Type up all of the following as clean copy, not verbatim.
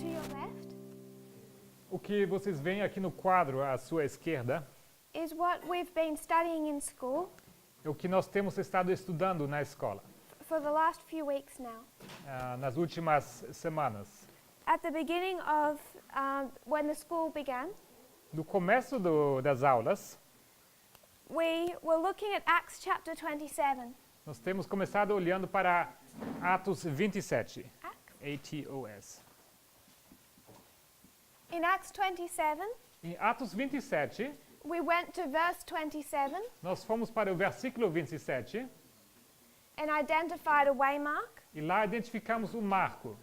to your left O que vocês veem aqui no quadro à sua esquerda is what we've been studying in school é o que nós temos estado estudando na escola for the last few weeks now. nas últimas semanas. At the beginning of when the school began, No começo das aulas, we were looking at Acts chapter 27. nós temos começado olhando para Atos 27. A-T-O-S. In Acts 27, Em Atos 27, we went to verse 27 nós fomos para o versículo 27 and identified a waymark. e lá identificamos o marco.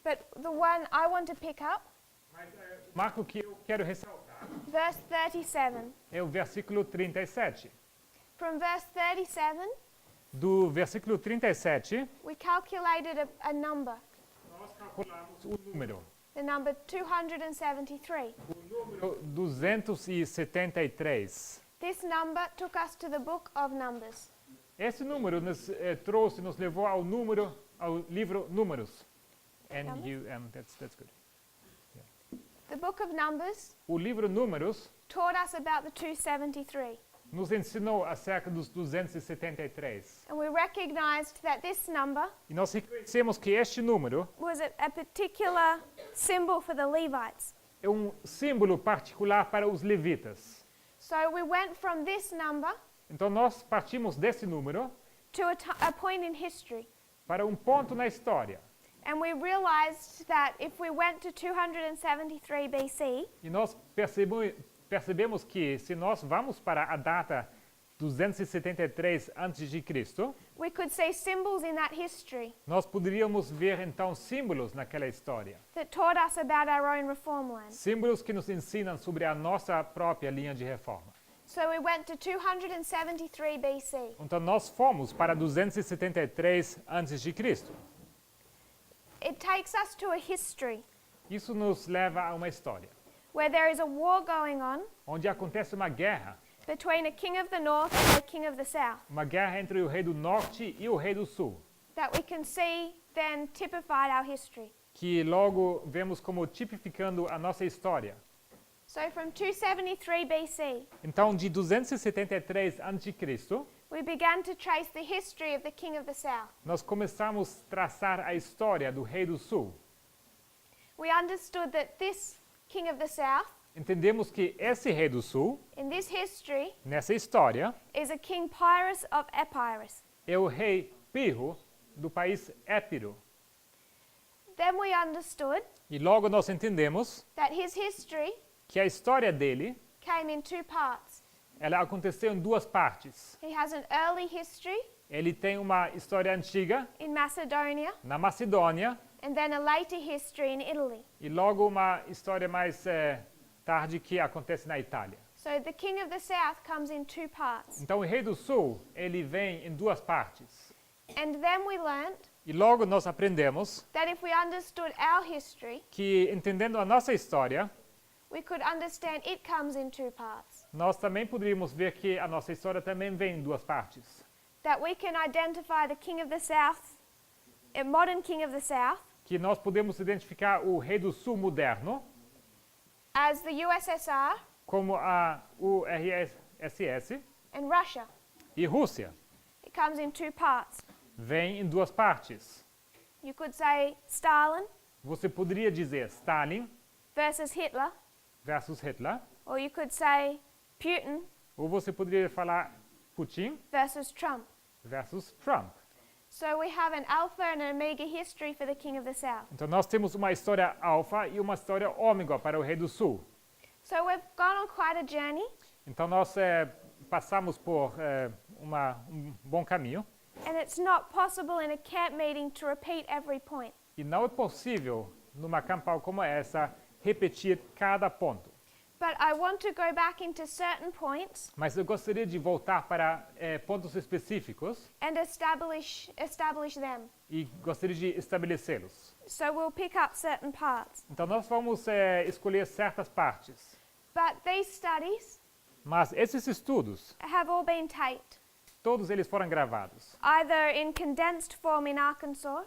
But the one I want to pick up, Mas o marco que eu quero ressaltar verse 37. é o versículo 37. From verse 37, Do versículo 37, we calculated a number, nós calculamos o número. the number 273. O número 273. This number took us to the book of Numbers. Esse número nos levou ao livro Números. N-U-M, that's good. The book of Numbers O livro Números taught us about the 273. nos ensinou acerca dos 273. And we recognized that this number E nós reconhecemos que este número was a particular symbol for the Levites. é símbolo particular para os levitas. So we went from this number Então nós partimos desse número to a point in history. para ponto na história. And we realized that if we went to 273 BC, E nós percebemos que se nós vamos para a data 273 a.C., we could see symbols in that history nós poderíamos ver então símbolos naquela história. that taught us about our own reform land. Símbolos que nos ensinam sobre a nossa própria linha de reforma. So we went to 273 BC. Então nós fomos para 273 a.C. It takes us to a history Isso nos leva a uma história, where there is a war going on onde acontece uma guerra. between a king of the north and a king of the south Uma guerra entre o rei do norte e o rei do sul, that we can see then typified our history. que logo vemos como tipificando a nossa história. So from 273 BC, Então, de 273 a.C., we began to trace the history of the king of the south. nós começamos a traçar a história do rei do sul. We understood that this king of the south, Entendemos que esse rei do sul, in this history, nessa história, is a king Pyrrhus of Epirus. é o rei Pirro do país Épiro. Then we understood E logo nós entendemos that his history que a história dele, came in two parts. ela aconteceu em duas partes. He has an early history Ele tem uma história antiga in Macedonia na Macedônia and then a later history in Italy. e logo uma história mais tarde que acontece na Itália. So the king of the south comes in two parts. Então o rei do sul, ele vem em duas partes. And then we learned E logo nós aprendemos that if we understood our history, que entendendo a nossa história, we could understand it comes in two parts. nós também poderíamos ver que a nossa história também vem em duas partes. That we can identify the king of the south, a modern king of the south, Que nós podemos identificar o rei do sul moderno as the USSR como a URSS and Russia. e Rússia. It comes in two parts. Vem em duas partes. You could say Stalin Você poderia dizer Stalin versus Hitler, versus Hitler, or you could say Putin ou você poderia falar Putin versus Trump. versus Trump. So we have an alpha and an omega history for the king of the south. Então nós temos uma história alfa e uma história ômega para o rei do sul. So we've gone on quite a journey, Então nós passamos por bom caminho and it's not possible in a camp meeting to repeat every point. e não é possível numa campal como essa repetir cada ponto. But I want to go back into certain points Mas eu gostaria de voltar para pontos específicos and establish them. e gostaria de estabelecê-los. So we'll pick up certain parts. Então nós vamos escolher certas partes. But these studies Mas esses estudos, have all been taped, todos eles foram gravados. either in condensed form in Arkansas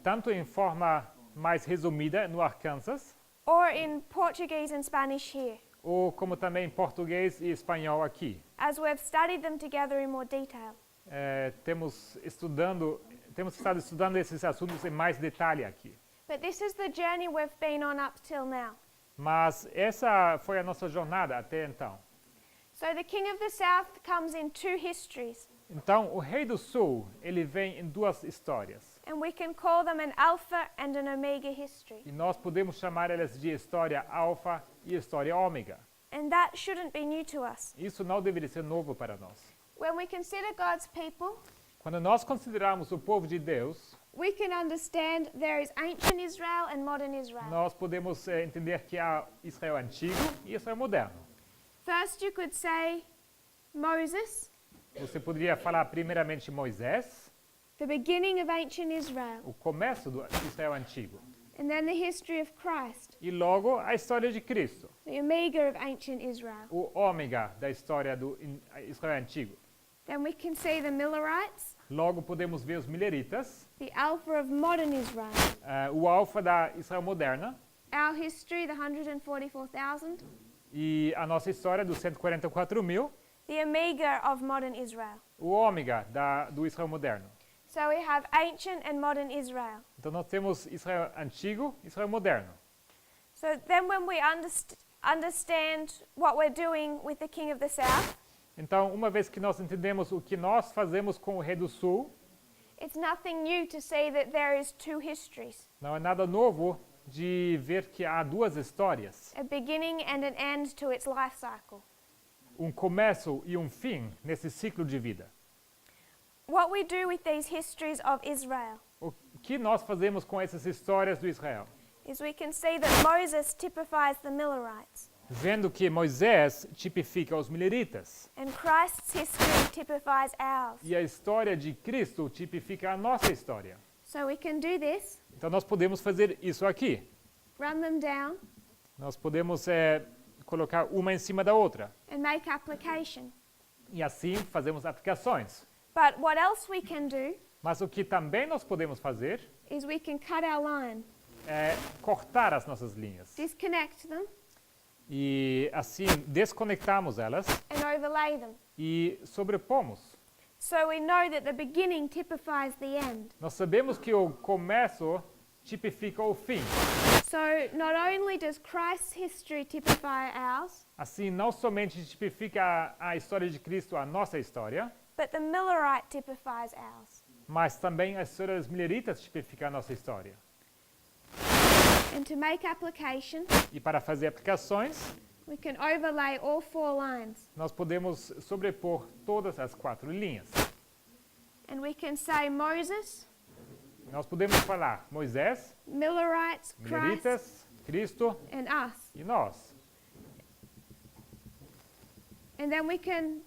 Tanto em forma mais resumida no Arkansas, or in Portuguese and Spanish here, ou como também em português e espanhol aqui. as we've studied them together in more detail. Temos estado estudando esses assuntos em mais detalhe aqui. But this is the journey we've been on up till now. Mas essa foi a nossa jornada até então. So the King of the South comes in two histories, Então, o Rei do Sul, ele vem em duas histórias. and we can call them an Alpha and an Omega history. E nós podemos chamar elas de história alfa e história ômega. And that shouldn't be new to us. Isso não deveria ser novo para nós. When we consider God's people, Quando nós consideramos o povo de Deus, we can understand there is ancient Israel and modern Israel. nós podemos entender que há Israel antigo e Israel moderno. First, you could say Moses, Você poderia falar primeiramente Moisés, the beginning of ancient Israel, o começo do Israel antigo, and then the history of Christ, e logo a história de Cristo, the Omega of ancient Israel. o ômega da história do Israel antigo. Then we can see the Millerites, Logo podemos ver os mileritas, the Alpha of modern Israel, o alfa da Israel moderna, our history, the 144,000, e a nossa história dos 144.000, the Omega of modern Israel. o ômega do Israel moderno. So we have ancient and modern Israel. Então nós temos Israel antigo e Israel moderno. So then when we understand what we're doing with the King of the South, Então, uma vez que nós entendemos o que nós fazemos com o Rei do Sul, it's nothing new to see that there is two histories, não é nada novo de ver que há duas histórias, a beginning and an end to its life cycle. um começo e um fim nesse ciclo de vida. What we do with these histories of Israel O que nós fazemos com essas histórias do Israel? is we can see that Moses typifies the Millerites, Vendo que Moisés tipifica os mileritas and Christ's history typifies ours. e a história de Cristo tipifica a nossa história. So we can do this, Então nós podemos fazer isso aqui. run them down, Nós podemos colocar uma em cima da outra. and make application. E assim fazemos aplicações. But what else we can do Mas o que também nós podemos fazer is we can cut our line, é cortar as nossas linhas. disconnect them, E assim desconectamos elas and overlay them. e sobrepomos. So we know that the beginning typifies the end. Nós sabemos que o começo tipifica o fim. So not only does Christ's history typify ours, Assim, não somente tipifica a história de Cristo, a nossa história, but the Millerite typifies ours. mas também a história dos mileritas tipifica a nossa história. And to make application, E para fazer aplicações, we can overlay all four lines. nós podemos sobrepor todas as quatro linhas. And we can say Moses, Nós podemos falar Moisés, Millerites, Christ, mileritas, Cristo and us. e nós. And then we can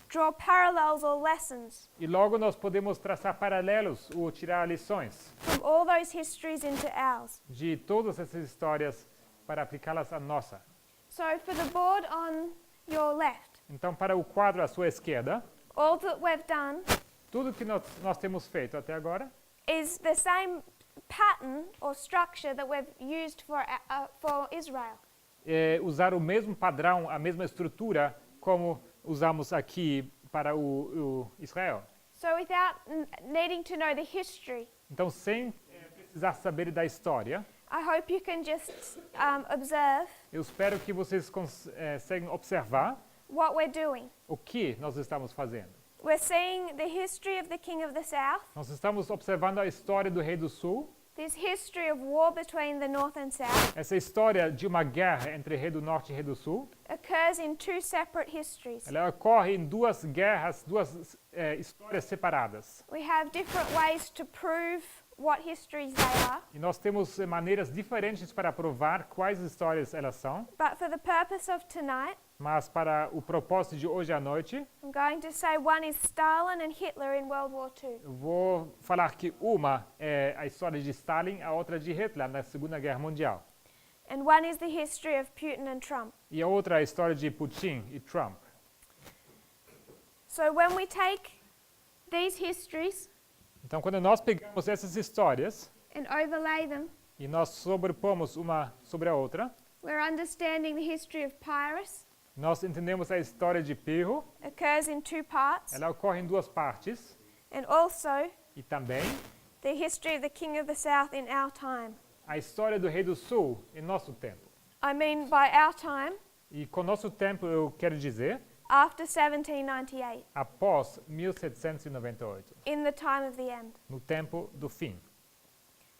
draw parallels or lessons E logo nós podemos traçar paralelos ou tirar lições from all those histories into ours. de todas essas histórias para aplicá-las à nossa. So for the board on your left, Então, para o quadro à sua esquerda, all that we've done tudo que nós temos feito até agora is the same pattern or structure that we've used for Israel. é usar o mesmo padrão, a mesma estrutura como usamos aqui para o Israel. So without needing to know the history, Então, sem precisar saber da história, I hope you can just observe eu espero que vocês conseguem observar what we're doing. o que nós estamos fazendo. We're seeing the history of the King of the South, Nós estamos observando a história do Rei do Sul, this history of war between the North and South essa história de uma guerra entre Rei do Norte e Rei do Sul. occurs in two separate histories. Ela ocorre em duas guerras, duas histórias separadas. We have different ways to prove what histories they are, E nós temos maneiras diferentes para provar quais histórias elas são, but for the purpose of tonight, mas para o propósito de hoje à noite, I'm going to say one is Stalin and Hitler in World War II. eu vou falar que uma é a história de Stalin, a outra de Hitler na Segunda Guerra Mundial. And one is the history of Putin and Trump. E a outra é a história de Putin e Trump. So when we take these histories Então, quando nós pegamos essas histórias and overlay them, e nós sobrepomos uma sobre a outra, we're understanding the history of Pyrrhus. nós entendemos a história de Pirro. Occurs in two parts, Ela ocorre em duas partes, and also e também the history of the King of the South in our time. a história do Rei do Sul em nosso tempo. I mean, by our time, E com nosso tempo eu quero dizer after 1798, após 1798, in the time of the end. no tempo do fim.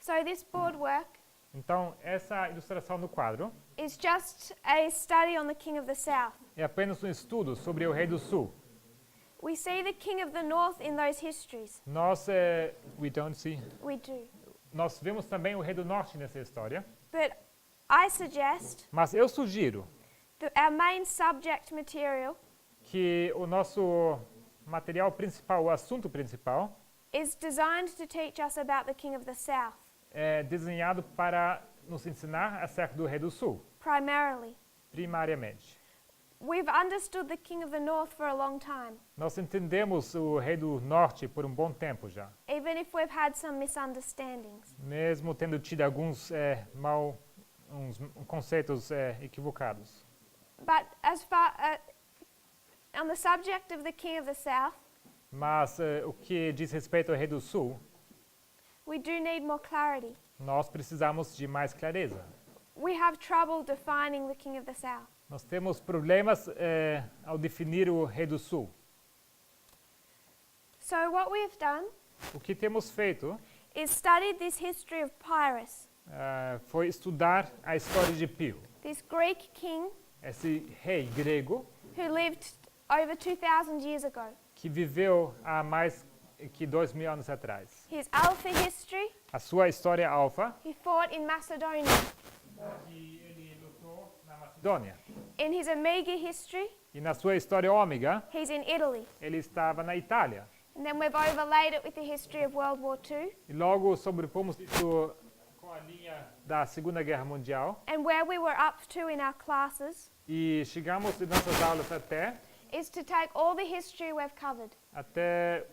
So this board work Então, essa ilustração no quadro is just a study on the King of the South. é apenas um estudo sobre o Rei do Sul. We see the King of the North in those histories. Nós, we don't see. We do. Nós vemos também o Rei do Norte nessa história, But I suggest mas eu sugiro that our main subject material que o nosso material principal, o assunto principal, is designed to teach us about the King of the South, é desenhado para nos ensinar acerca do Rei do Sul, primarily. primariamente. We've understood the King of the North for a long time, Nós entendemos o Rei do Norte por um bom tempo já, even if we've had some misunderstandings. mesmo tendo tido alguns uns conceitos equivocados. But as far on the subject of the King of the South, Mas o que diz respeito ao Rei do Sul, we do need more clarity. nós precisamos de mais clareza. We have trouble defining the King of the South. Nós temos problemas ao definir o Rei do Sul. So what we've done O que temos feito is studied this history of Pyrrhus, foi estudar a história de Pio, this Greek king esse rei grego who lived over 2,000 years ago. que viveu há mais que 2.000 anos atrás. His Alpha history, A sua história alfa, he fought in Macedonia. que ele lutou na Macedônia. In his Omega history, E na sua história ômega, he's in Italy. ele estava na Itália. And then we've overlaid it with the history of World War II. E logo sobrepomos isso com a linha da Segunda Guerra Mundial. And where we were up to in our classes E chegamos em nossas aulas is to take all the history we've covered até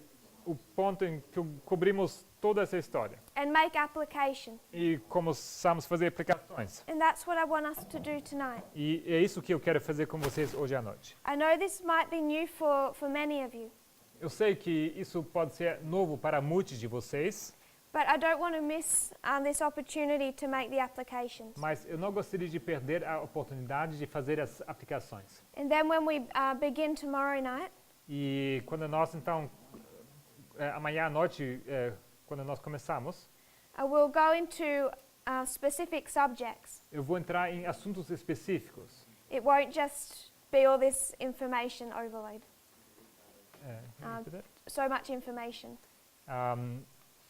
o ponto em que cobrimos toda essa história. and make application. E começamos a fazer aplicações. And that's what I want us to do tonight. E é isso que eu quero fazer com vocês hoje à noite. I know this might be new for many of you, Eu sei que isso pode ser novo para muitos de vocês, but I don't want to miss this opportunity to make the applications. mas eu não gostaria de perder a oportunidade de fazer as aplicações. And then when we begin tomorrow night, E quando nós, então, amanhã à noite, quando nós começamos, we'll go into specific subjects. eu vou entrar em assuntos específicos. It won't just be all this information overload, so much information.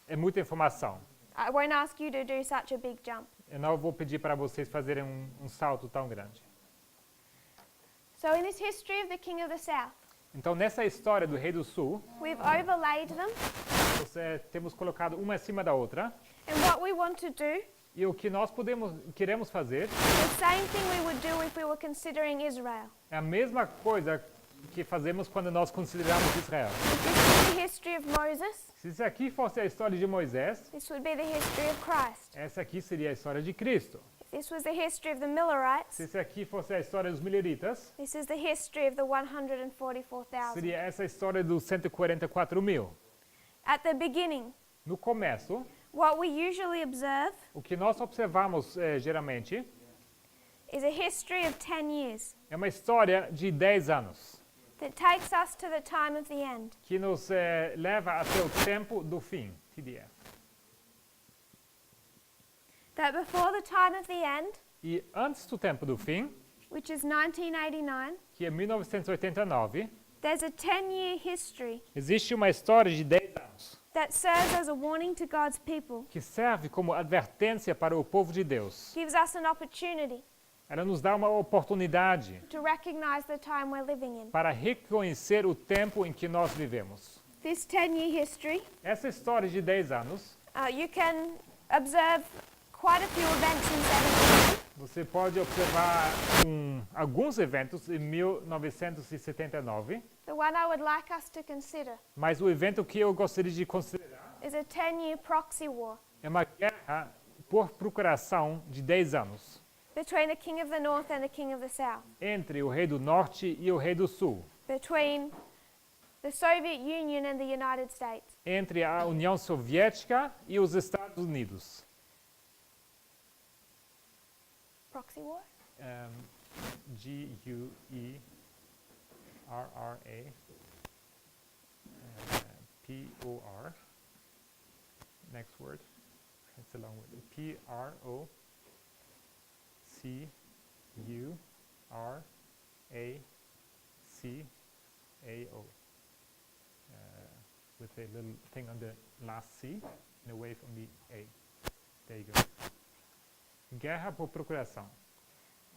É muita informação. I won't ask you to do such a big jump. Eu não vou pedir para vocês fazerem um salto tão grande. So in this history of the King of the South, Então, nessa história do Rei do Sul, we've overlaid them, temos colocado uma acima da outra. and what we want to do, E o que nós queremos fazer the same thing we would do if we were considering Israel. é a mesma coisa que fazemos quando nós consideramos Israel. If this was the history of Moses, Se isso aqui fosse a história de Moisés, this would be the history of Christ. essa aqui seria a história de Cristo. If this was the history of the Millerites, Se isso aqui fosse a história dos mileritas, this is the history of the 144,000. seria essa história dos 144.000. At the beginning, No começo, what we usually observe o que nós observamos geralmente is a history of 10 years é uma história de 10 anos, that takes us to the time of the end. que nos leva até o tempo do fim, TDF. That before the time of the end, E antes do tempo do fim, which is 1989, que é 1989, there's a 10-year history existe uma história de 10 anos that serves as a warning to God's people, que serve como advertência para o povo de Deus. gives us an opportunity Ela nos dá uma oportunidade to recognize the time we're living in. para reconhecer o tempo em que nós vivemos. This 10-year history, Essa história de 10 anos, you can observe quite a few events in 17. você pode observar alguns eventos em 1979, The one I would like us to consider mas o evento que eu gostaria de considerar is a 10-year proxy war. é uma guerra por procuração de 10 anos between the king of the north and the king of the south, entre o rei do norte e o rei do sul, between the Soviet Union and the United States. entre a União Soviética e os Estados Unidos. Proxy war? G-U-E-R-R-A P-O-R. Next word. It's a long word. P-R-O-C-U-R-A-C-A-O. With a little thing on the last C and a wave on the A. There you go. Guerra por procuração.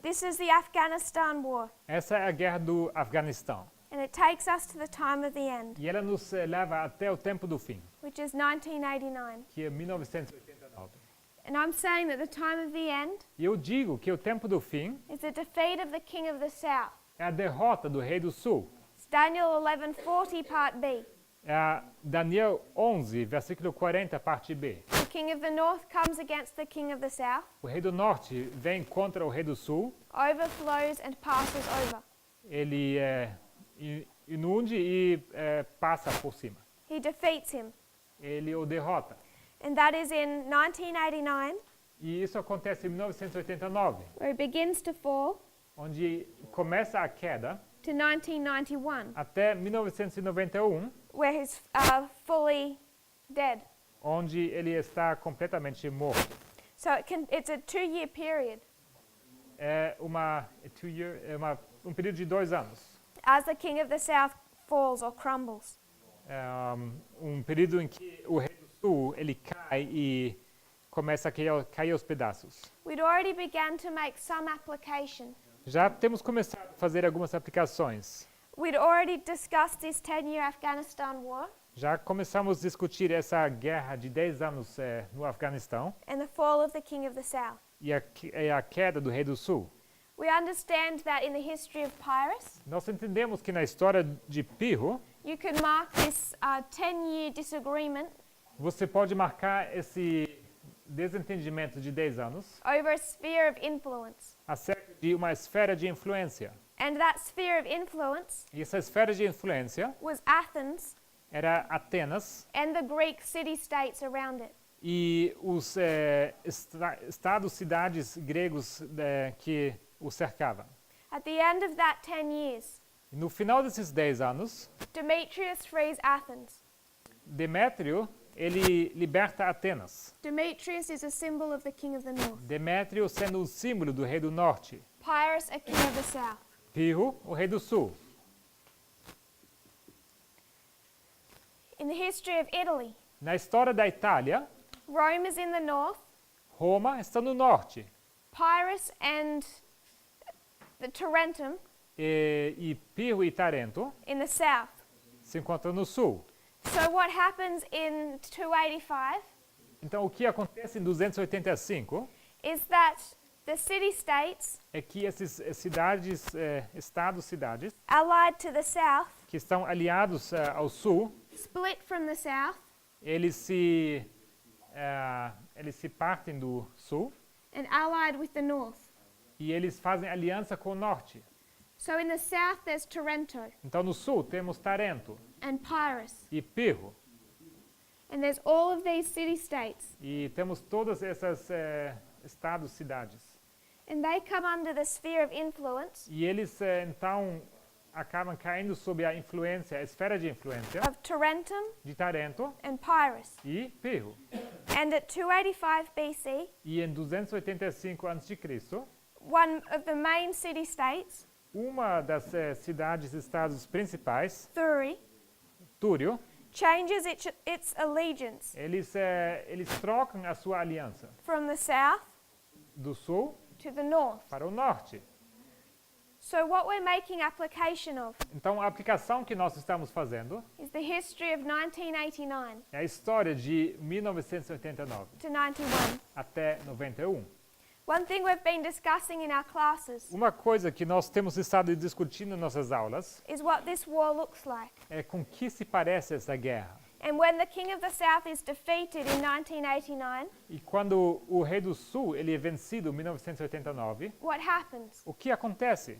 This is the Afghanistan war, Essa é a guerra do Afeganistão. and it takes us to the time of the end, E ela nos leva até o tempo do fim, which is 1989. que é 1989. And I'm saying that the time of the end E eu digo que o tempo do fim is the defeat of the king of the south. é a derrota do rei do sul. It's Daniel 11:40 part B. É a Daniel 11, versículo 40, parte B. The king of the north comes against the king of the south, O rei do norte vem contra o rei do sul, overflows and passes over. ele inunde e passa por cima. He defeats him. Ele o derrota. And that is in 1989, E isso acontece em 1989, where he begins to fall, onde começa a queda, to 1991, até 1991, where he's fully dead. onde ele está completamente morto. So it's a 2-year period É um período de 2 anos. as the king of the south falls or crumbles. É um período em que o rei do sul ele cai e começa a cair aos pedaços. We'd already begun to make some application. Já temos começado a fazer algumas aplicações. We'd already discussed this 10-year Afghanistan war Já começamos a discutir essa guerra de 10 anos no Afeganistão and the fall of the king of the south. e a queda do rei do sul. We understand that in the history of Pyrrhus, Nós entendemos que na história de Pirro, you can mark this 10-year disagreement você pode marcar esse desentendimento de 10 anos over a sphere of influence. acerca de uma esfera de influência. And that sphere of influence E essa esfera de influência was Athens era Atenas and the Greek city-states around it. e os estados, cidades gregos que o cercavam. At the end of that 10 years, E no final desses 10 anos, Demetrius frees Athens. Demétrio ele liberta Atenas. Demetrius is a symbol of the king of the north. Demétrio sendo um símbolo do rei do norte. Pyrrhus, a king of the south. Pirro, o rei do sul. In the history of Italy, Na história da Itália, Rome is in the north, Roma está no norte Pyrrhus and the Tarentum e Pirro e Tarento in the south. se encontram no sul. So what happens in 285 Então, o que acontece em 285 is that the city-states é que essas cidades, estados, cidades, allied to the south que estão aliados ao sul, split from the south eles se partem do sul and allied with the north. e eles fazem aliança com o norte. So in the south there's Tarentum Então, no sul temos Tarento and Pyrrhus. e Pirro. And there's all of these city-states. E temos todas essas estados, cidades. And they come under the sphere of influence E eles, então, acabam caindo sob a influência, a esfera de influência of Tarentum de Tarento and Pyrrhus. e Pirro. And at 285 BC, E em 285 a.C., one of the main city-states, uma das cidades, estados principais, Thurii, Túrio, changes its allegiance eles trocam a sua aliança from the south do sul to the north. para o norte. So what we're making application of Então, a aplicação que nós estamos fazendo is the history of 1989 é a história de 1989 to 91. até 91. One thing we've been discussing in our classes Uma coisa que nós temos estado discutindo em nossas aulas is what this war looks like. é com que se parece essa guerra. And when the king of the south is defeated in 1989, E quando o rei do sul ele é vencido em 1989, what happens? o que acontece?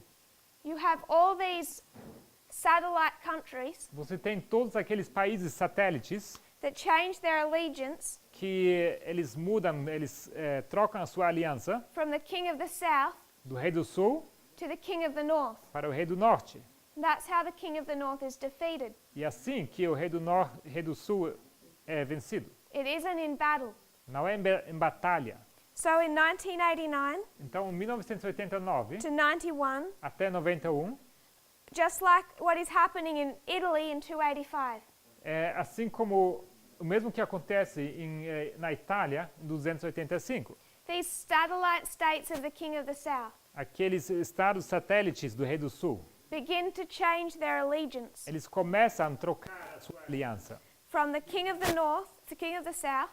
You have all these satellite countries Você tem todos aqueles países satélites that change their allegiance que eles mudam, trocam a sua aliança from the king of the south do rei do sul to the king of the north. para o rei do norte. That's how the king of the north is defeated. E assim que o rei do sul é vencido. It isn't in battle. Não é em batalha. So in 1989 Então, em 1989 to 91, até 91, just like what is happening in Italy in 285, é assim como o mesmo que acontece na Itália em 285. these satellite states of the king of the south Aqueles estados satélites do rei do sul, begin to change their allegiance eles começam a trocar a sua aliança. from the king of the north to king of the south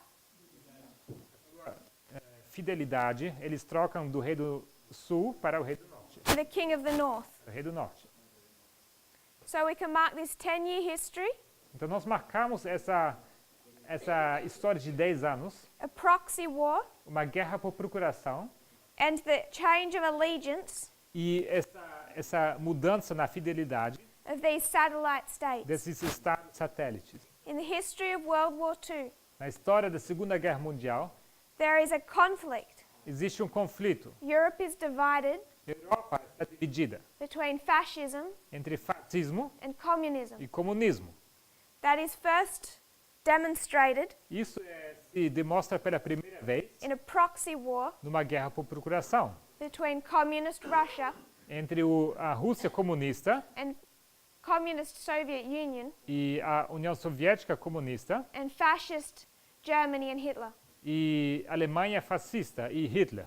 Fidelidade, eles trocam do rei do sul para o rei do norte. to the king of the north. O rei do norte. So we can mark this 10-year history, Então nós marcamos essa história de 10 anos, a proxy war, uma guerra por procuração and the change of allegiance e essa mudança na fidelidade of these satellite states. desses estados satélites. In the history of World War II, Na história da Segunda Guerra Mundial, there is a conflict. existe um conflito. Europe is divided A Europa está dividida between fascism entre fascismo and communism. e comunismo. That is first demonstrated Isso se demonstra pela primeira vez in a proxy war numa guerra por procuração between communist Russia entre a Rússia comunista and communist Soviet Union e a União Soviética comunista and fascist Germany and Hitler. e Alemanha fascista e Hitler.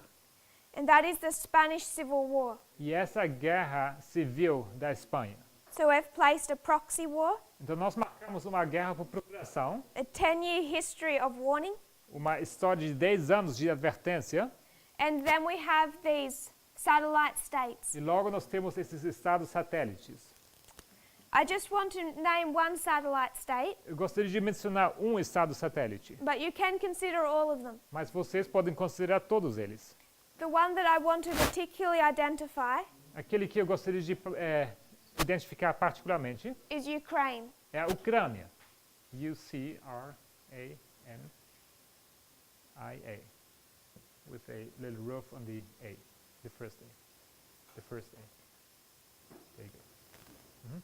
And that is the Spanish Civil War. E essa guerra civil da Espanha. So we've placed a proxy war, Então nós marcamos uma guerra por procuração, a 10-year history of warning, uma história de 10 anos de advertência, and then we have these satellite states. e logo nós temos esses estados satélites. I just want to name one satellite state, Eu gostaria de mencionar um estado satélite, but you can consider all of them. mas vocês podem considerar todos eles. The one that I want to particularly identify Aquele que eu gostaria de identificar particularmente is Ukraine. é a Ucrânia. U-C-R-A-N-I-A. With a little roof on the A, the first A. The first A. There you go.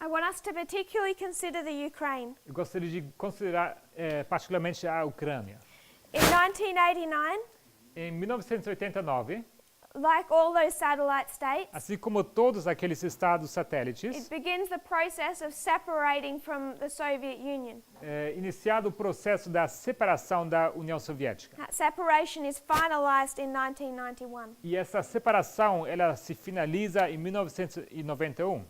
I want us to particularly consider the Ukraine. Eu gostaria de considerar particularmente a Ucrânia. In 1989, Em 1989, like all those satellite states, assim como todos aqueles estados it satélites, begins the process of separating from the Soviet Union. iniciado o processo da separação da União Soviética. That separation is finalized in 1991. E essa separação ela se finaliza em 1991.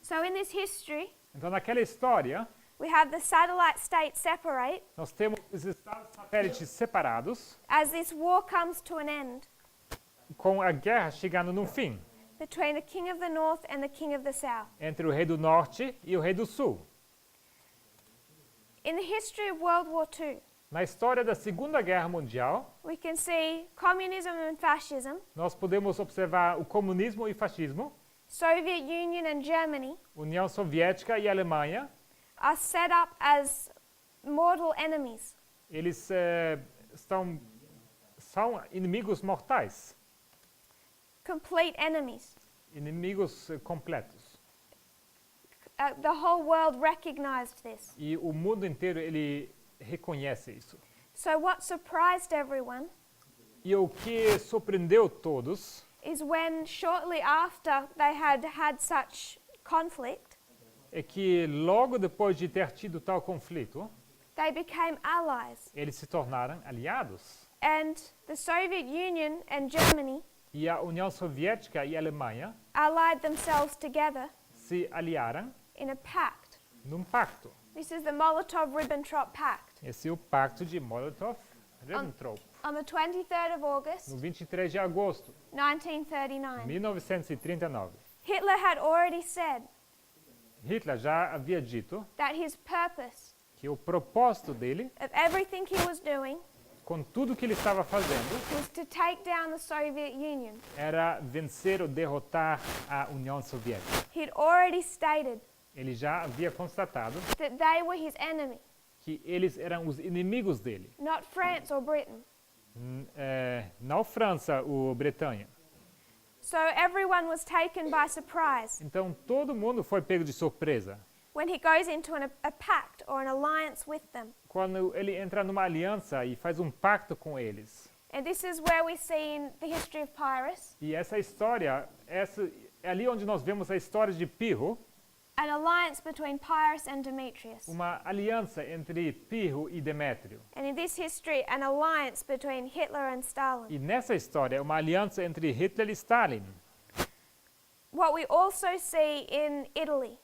So in this history, Então, naquela história, we have the satellite states separate nós temos os estados satélites separados, as this war comes to an end com a guerra chegando num fim between the king of the north and the king of the south. entre o rei do norte e o rei do sul. In the history of World War II, Na história da Segunda Guerra Mundial, we can see communism and fascism, nós podemos observar o comunismo e fascismo, Soviet Union and Germany, União Soviética e Alemanha, are set up as mortal enemies. eles são inimigos mortais, Complete enemies. inimigos completos. The whole world recognized this. E o mundo inteiro ele reconhece isso. So what surprised everyone E o que surpreendeu todos is when shortly after they had such conflict, é que logo depois de ter tido tal conflito, they became allies. eles se tornaram aliados. And the Soviet Union and Germany E a União Soviética e a Alemanha allied themselves together se aliaram in a pact. num pacto. This is the Molotov-Ribbentrop Pact. Esse é o pacto de Molotov-Ribbentrop, On the 23rd of August, no 23 de agosto de 1939, 1939. Hitler had already said Hitler já havia dito that his purpose que o propósito dele, of everything he was doing com tudo que ele estava fazendo, was to take down the Soviet Union. era vencer ou derrotar a União Soviética. He'd already stated Ele já havia constatado that they were his enemy, que eles eram os inimigos dele. not France or Britain. Não França ou Bretanha. So everyone was taken by surprise Então todo mundo foi pego de surpresa when he goes into a pact or an alliance with them. quando ele entra numa aliança e faz um pacto com eles. And this is where we see in the history of Pyrrhus E essa história, é ali onde nós vemos a história de Pirro, an alliance between Pyrrhus and Demetrius. uma aliança entre Pirro e Demétrio. And in this history, an alliance between Hitler and Stalin. E nessa história, uma aliança entre Hitler e Stalin. What we also see in Italy,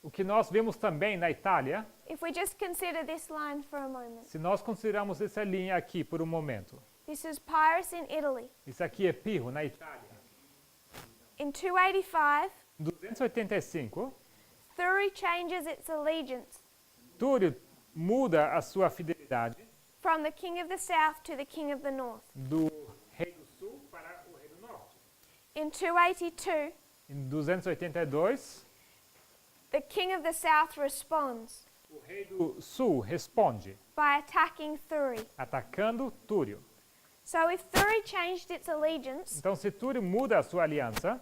O que nós vemos também na Itália, if we just consider this line for a moment. se nós considerarmos essa linha aqui por um momento. This is Pyrrhus in Italy. Isso aqui é Pirro, na Itália. In 285, 285, Thurii changes its allegiance Túlio muda a sua fidelidade from the king of the south to the king of the north. do rei do sul para o rei do norte. In 282, Em 282, the king of the south responds o rei do sul responde, by attacking Thurii. atacando Túlio. So if Thurii changed its allegiance, Então, se Túlio muda a sua aliança,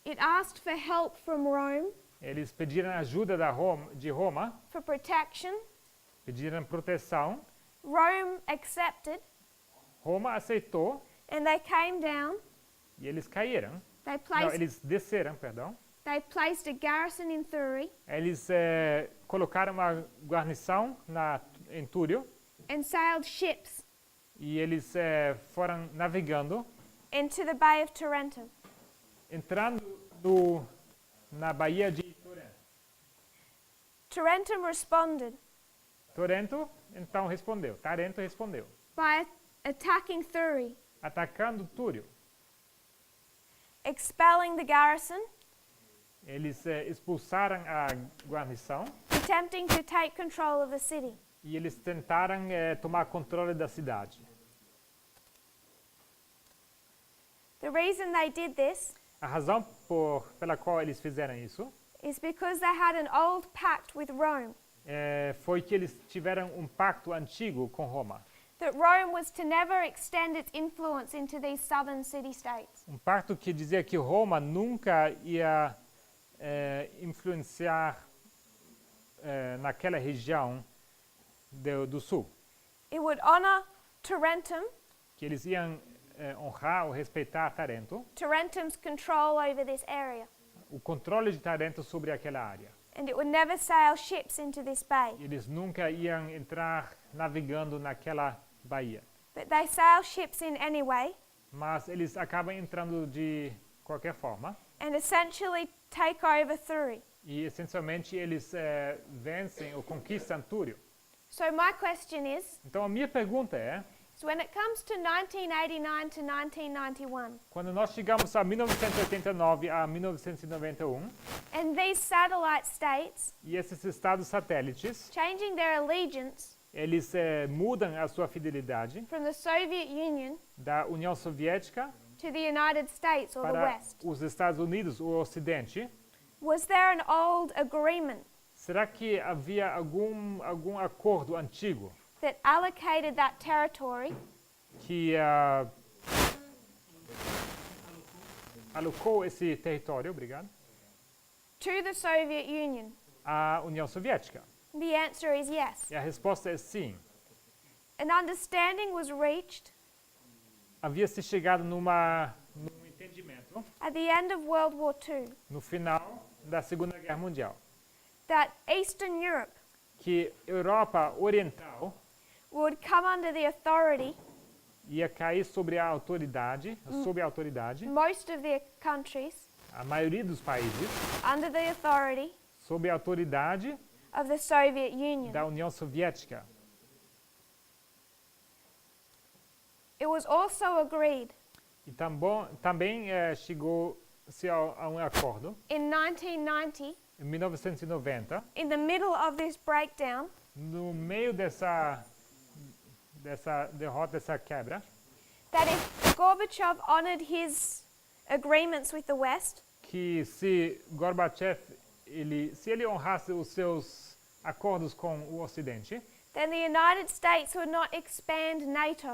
it asked for help from Rome eles pediram ajuda de Roma, for protection. pediram proteção. Rome accepted, Roma aceitou and they came down. e eles caíram. They Não, placed, eles desceram, perdão. they placed a garrison in Thurii Eles colocaram uma guarnição em Túlio and sailed ships e eles foram navegando, into the Bay of Tarentum. entrando na Baía de Torento. Tarentum responded Torento, então, respondeu. Tarento respondeu, by attacking Thurii, atacando Túlio. expelling the garrison, Eles expulsaram a guarnição attempting to take control of the city. e eles tentaram tomar controle da cidade. The reason they did this A razão pela qual eles fizeram isso is because they had an old pact with Rome foi que eles tiveram um pacto antigo com Roma. that Rome was to never extend its influence into these southern city-states. Um pacto que dizia que Roma nunca ia influenciar naquela região do sul. It would honor Tarentum, Que eles iam honrar ou respeitar Tarento, Tarentum's control over this area, o controle de Tarento sobre aquela área. and it would never sail ships into this bay. Eles nunca iam entrar navegando naquela baía. But they sail ships in anyway Mas eles acabam entrando de qualquer forma and essentially take over Thurii. e essencialmente eles vencem ou conquistam Túlio. So my question is, Então a minha pergunta é, so when it comes to 1989 to 1991, quando nós chegamos a 1989 a 1991 and these satellite states e esses estados satélites, changing their allegiance eles mudam a sua fidelidade from the Soviet Union da União Soviética to the United States or the para West, os Estados Unidos, o Ocidente, was there an old agreement será que havia algum acordo antigo that allocated that territory que alocou esse território, obrigado, to the Soviet Union? à União Soviética? The answer is yes. E a resposta é sim. An understanding was reached Havia se chegado num entendimento at the end of World War II no final da Segunda Guerra Mundial that Eastern Europe que Europa Oriental would come under the authority, ia cair sobre a autoridade, most of the countries, a maioria dos países, under the authority sob a autoridade of the Soviet Union. da União Soviética. It was also agreed E também chegou a um acordo in 1990, em 1990, in the middle of this breakdown, no meio dessa derrota, dessa quebra, that if Gorbachev honored his agreements with the West, que se Gorbachev, se ele honrasse os seus acordos com o Ocidente, then the United States would not expand NATO.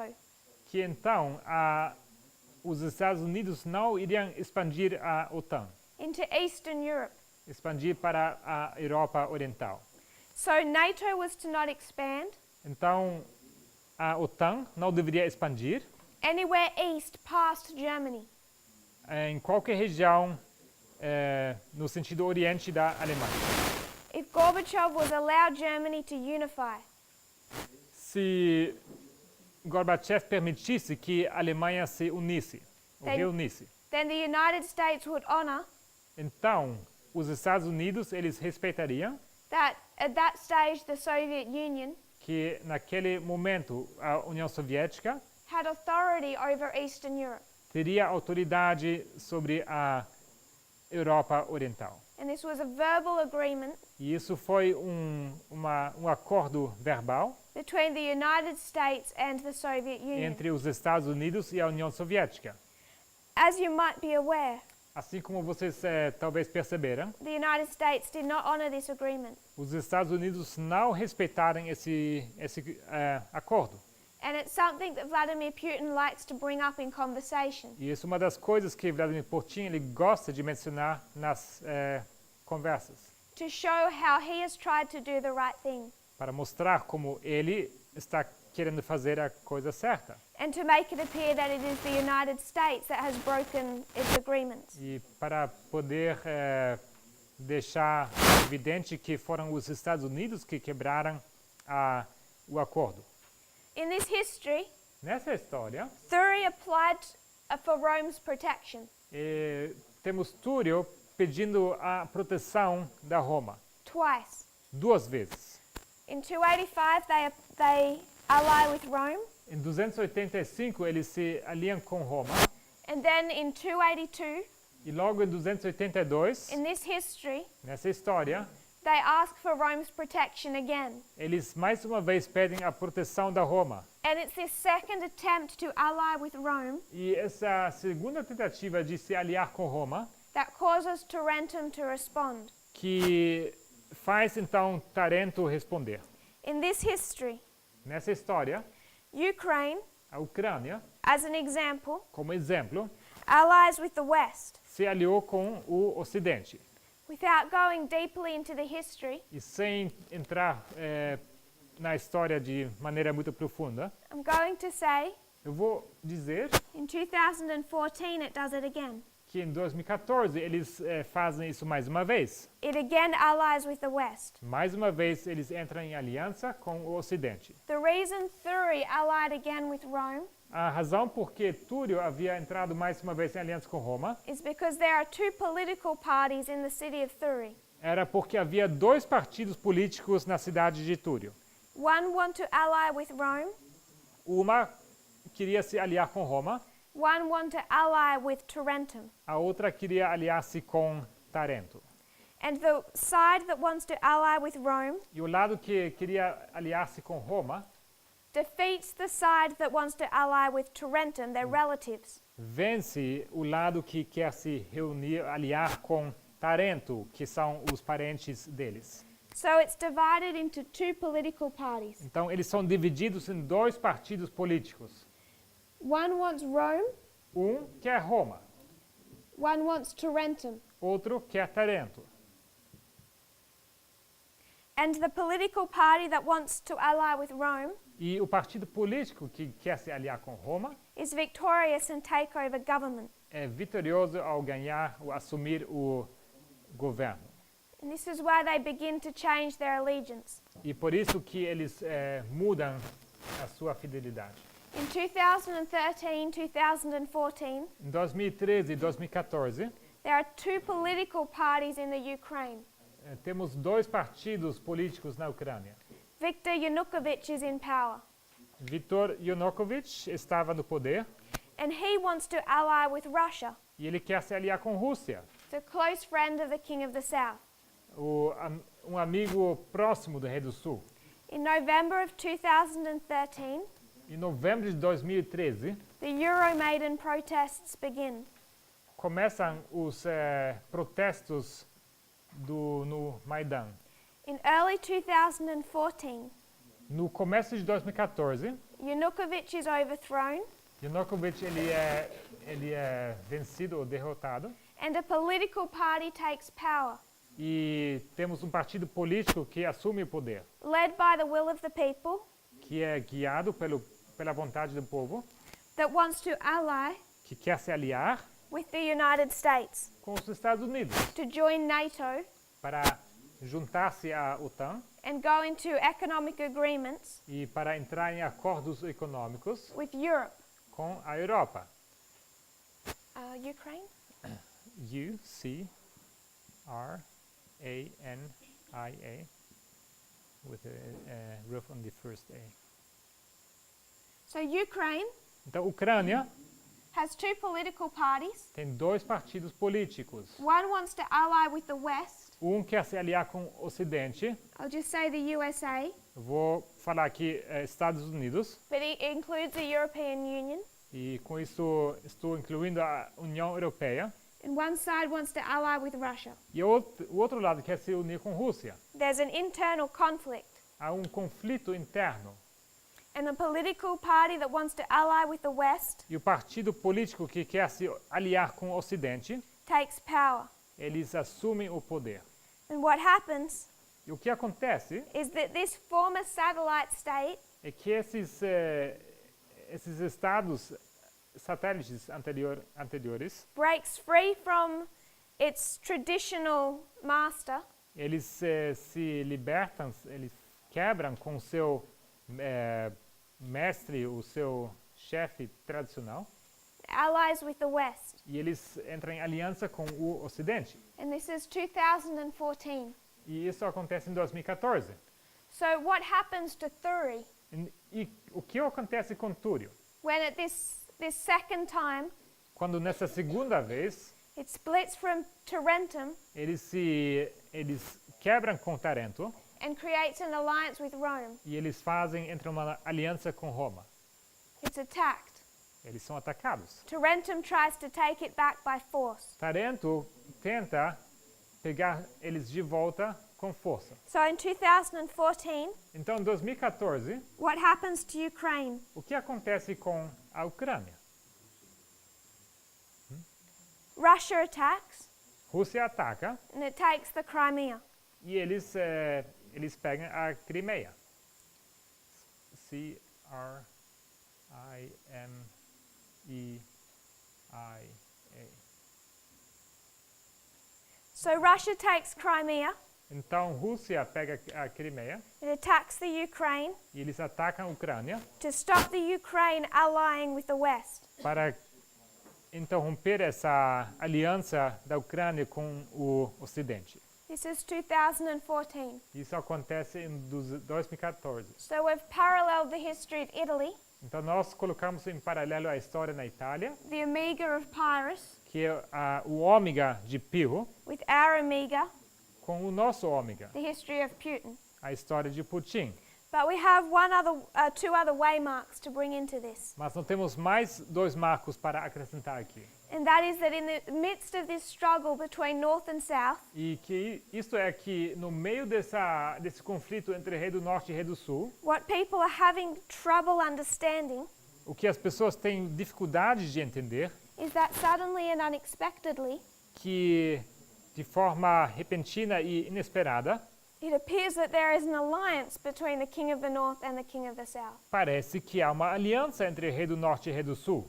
que então os Estados Unidos não iriam expandir a OTAN, Into Eastern Europe. expandir para a Europa Oriental. So NATO was to not expand Então, a OTAN não deveria expandir anywhere east past Germany. em qualquer região no sentido oriente da Alemanha. If Gorbachev was allowed Germany to unify, Se Gorbachev permitisse que a Alemanha se unisse, ou reunisse, then the United States would honor então os Estados Unidos eles respeitariam that at that stage the Soviet Union que naquele momento a União Soviética had authority over Eastern Europe. teria autoridade sobre a Europa Oriental. And this was a verbal agreement E isso foi um acordo verbal between the United States and the Soviet Union. entre os Estados Unidos e a União Soviética. As you might be aware, Assim como vocês talvez perceberam, the United States did not honor this agreement. os Estados Unidos não respeitaram esse acordo. And it's something that Vladimir Putin likes to bring up in conversation. E isso é uma das coisas que Vladimir Putin ele gosta de mencionar nas conversas, To show how he has tried to do the right thing. para mostrar como ele está querendo fazer a coisa certa. And to make it appear that it is the United States that has broken its agreements. E para poder deixar evidente que foram os Estados Unidos que quebraram o acordo. In this history, Nessa história, Thury applied for Rome's protection temos Túlio pedindo a proteção da Roma twice. 2 vezes. In 285, they ally with Rome, Em 285 eles se aliam com Roma and then in 282, e logo em 282, in this history, nessa história, they ask for Rome's protection again. eles mais uma vez pedem a proteção da Roma. And it's this second attempt to ally with Rome E essa segunda tentativa de se aliar com Roma that causes Tarentum to respond. que faz então Tarento responder. In this history, Nessa história, Ukraine, a Ucrânia, as an example, como exemplo, allies with the West. se aliou com o Ocidente. Without going deeply into the history, E sem entrar na história de maneira muito profunda, I'm going to say eu vou dizer in 2014 it does it again. que em 2014 eles fazem isso mais uma vez. It again allies with the West. Mais uma vez eles entram em aliança com o Ocidente. The reason Thury allied again with Rome A razão por que Túlio havia entrado mais uma vez em aliança com Roma is because there are two political parties in the city of Thury. era porque havia 2 partidos políticos na cidade de Túlio. One want to ally with Rome, Uma queria se aliar com Roma, one want to ally with Tarentum. a outra queria aliar-se com Tarento. And the side that wants to ally with Rome E o lado que queria aliar-se com Roma defeats the side that wants to ally with Tarentum, their relatives. vence o lado que quer se reunir, aliar com Tarento, que são os parentes deles. So it's divided into two political parties. Então eles são divididos em 2 partidos políticos. One wants Rome, Quer Roma, one wants Tarentum. outro quer Tarento. And the political party that wants to ally with Rome E o partido político que quer se aliar com Roma is victorious and take over government. é vitorioso ao ganhar ou assumir o governo. And this is why they begin to change their allegiance. E por isso que eles mudam a sua fidelidade. In 2013, 2014, Em 2013 e 2014, there are two political parties in the Ukraine. temos 2 partidos políticos na Ucrânia. Viktor Yanukovych is in power. Viktor Yanukovych estava no poder And he wants to ally with Russia, e ele quer se aliar com a Rússia, the close friend of the King of the South. um amigo próximo do Rei do Sul. In November of 2013, Em novembro de 2013, the Euromaidan protests begin. começam os protestos no Maidan. In early 2014, No começo de 2014, Yanukovych is overthrown Yanukovych ele é vencido ou derrotado and a political party takes power, e temos um partido político que assume o poder, led by the will of the people, que é guiado pela vontade do povo, that wants to ally que quer se aliar with the United States com os Estados Unidos to join NATO para juntar-se à OTAN and go into economic agreements e para entrar em acordos econômicos with Europe. com a Europa. Ukraine? Ukrania with a roof on the first A. So Ukraine Então, Ucrânia has two political parties. tem dois partidos políticos. One wants to ally with the West. Quer se aliar com o Ocidente. I'll just say the USA, Vou falar aqui Estados Unidos. but it includes the European Union. E com isso estou incluindo a União Europeia. And one side wants to ally with Russia. E o outro lado quer se unir com a Rússia. There's an internal conflict. Há conflito interno. And the political party that wants to ally with the West E o partido político que quer se aliar com o Ocidente, takes power. eles assumem o poder. And what happens E o que acontece is that this former satellite state é que esses estados satélites anteriores, breaks free from its traditional master eles se libertam, eles quebram com o seu mestre, o seu chefe tradicional, allies with the West. e eles entram em aliança com o Ocidente. And this is 2014. E isso acontece em 2014. So what happens to Thuri E o que acontece com Túrio? when at this second time Quando nessa segunda vez it splits from Tarentum eles quebram com Tarento and creates an alliance with Rome? e eles entram uma aliança com Roma. It's attacked. Eles são atacados. Tarentum tries to take it back by force. Tarento tenta pegar eles de volta com força. So in 2014, Então, em 2014, what happens to Ukraine? o que acontece com a Ucrânia? Russia attacks Rússia ataca and it takes the Crimea. e eles pegam a Crimeia. Crimeia. So Russia takes Crimea, Então, Rússia pega a Crimeia it attacks the Ukraine e eles atacam a Ucrânia to stop the Ukraine allying with the West. para interromper essa aliança da Ucrânia com o Ocidente. This is 2014. Isso acontece em 2014. So we've paralleled the history of Italy, Então, nós colocamos em paralelo a história na Itália, the Amiga of Pyrrhus, que é o ômega de Pirro, with our Amiga, com o nosso ômega, the history of Putin. a história de Putin. But we have two other waymarks to bring into this. Mas nós temos mais dois marcos para acrescentar aqui. And that is that in the midst of this struggle between North and South, E que isto é que no meio desse conflito entre Rei do Norte e Rei do Sul, what people are having trouble understanding o que as pessoas têm dificuldade de entender, is that suddenly and unexpectedly, que de forma repentina e inesperada, it appears that there is an alliance between the King of the North and the King of the South. parece que há uma aliança entre Rei do Norte e Rei do Sul.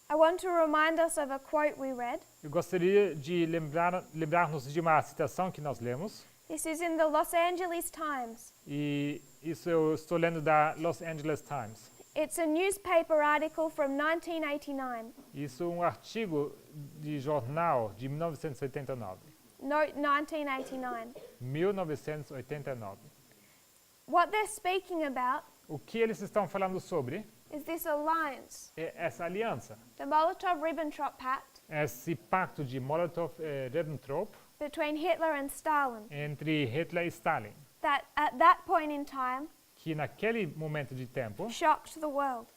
I want to remind us of a quote we read. Eu gostaria de lembrar-nos de uma citação que nós lemos, This is in the Los Angeles Times. e isso eu estou lendo da Los Angeles Times. It's a newspaper article from 1989. Isso é um artigo de jornal de 1989. Note 1989. 1989. What they're speaking about O que eles estão falando sobre is this alliance, é essa aliança, the Molotov-Ribbentrop Pact esse pacto de Molotov-Ribbentrop between Hitler and Stalin, entre Hitler e Stalin, that at that point in time que naquele momento de tempo shocked the world.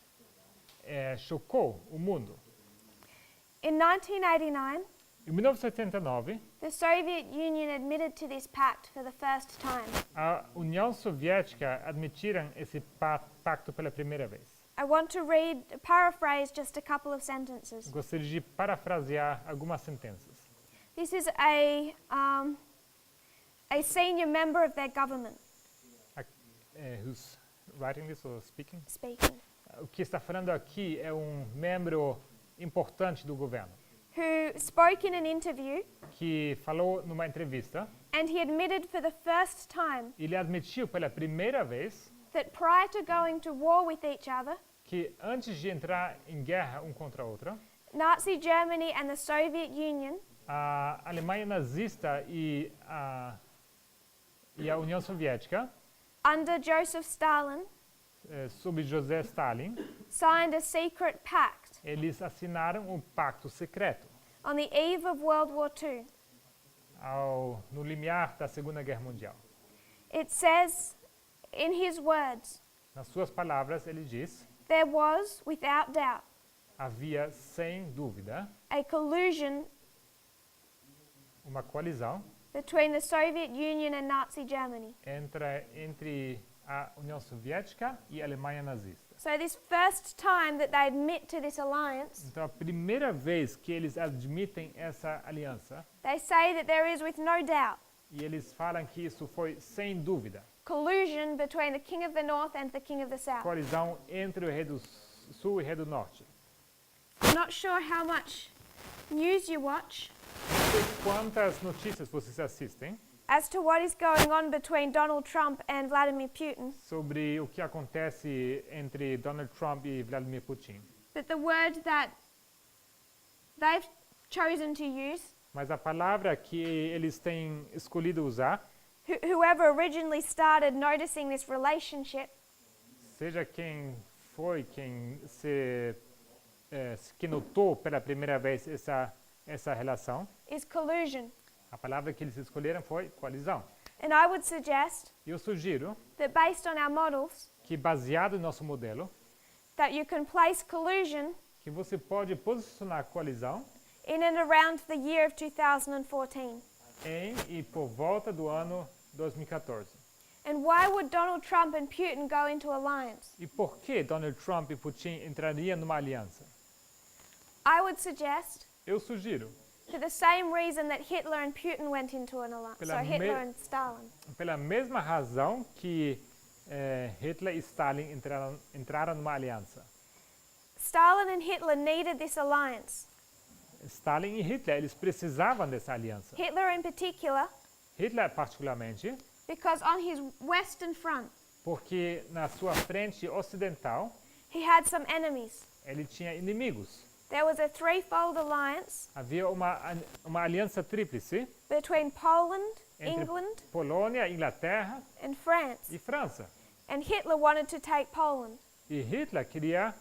chocou o mundo. In 1989, Em 1989, the Soviet Union admitted to this pact for the first time. a União Soviética admitiram esse pacto pela primeira vez. I want to paraphrase just a couple of sentences. Gostaria de parafrasear algumas sentenças. This is a senior member of their government Who's writing this or speaking? speaking, O que está falando aqui é membro importante do governo, who spoke in an interview, que falou numa entrevista. and he admitted for the first time Ele admitiu pela primeira vez that prior to going to war with each other, que antes de entrar em guerra contra a outra, Nazi Germany and the Soviet Union a Alemanha nazista e a União Soviética, under Joseph Stalin, sob José Stalin, signed a secret pact eles assinaram um pacto secreto on the eve of World War II. no limiar da Segunda Guerra Mundial. It says, in his words, Nas suas palavras, ele diz: there was, without doubt, havia sem dúvida a collusion uma coalizão between the Soviet Union and Nazi Germany. entre a União Soviética e a Alemanha nazista. So this first time that they admit to this alliance, Então, a primeira vez que eles admitem essa aliança, they say that there is, with no doubt, e eles falam que isso foi sem dúvida, collusion between the King of the North and the King of the South. coalizão entre o rei do Sul e o rei do Norte. I'm not sure how much news you watch Não sei quantas notícias vocês assistem as to what is going on between Donald Trump and Vladimir Putin, sobre o que acontece entre Donald Trump e Vladimir Putin. but the word that they've chosen to use, Mas a palavra que eles têm escolhido usar, whoever originally started noticing this relationship, seja quem foi que notou pela primeira vez essa relação, is collusion. a palavra que eles escolheram foi coalizão. And I would suggest Eu sugiro that based on our models, que, baseado no nosso modelo, that you can place collusion que você pode posicionar a coalizão in and around the year of 2014. em e por volta do ano 2014. And why would Donald Trump and Putin go into alliance? E por que Donald Trump e Putin entrariam numa aliança? I would suggest Eu sugiro, for the same reason that Hitler and Putin went into an alliance. Pela So Hitler me- and Stalin. pela mesma razão que Hitler e Stalin entraram numa aliança. Stalin and Hitler needed this alliance. Stalin e Hitler, eles precisavam dessa aliança. Hitler in particular, Hitler particularmente, because on his western front, porque na sua frente ocidental, he had some enemies. ele tinha inimigos. There was a threefold alliance Havia uma aliança tríplice between Poland, entre England, Polônia, Inglaterra and France. e França. And Hitler wanted to take Poland. E Hitler queria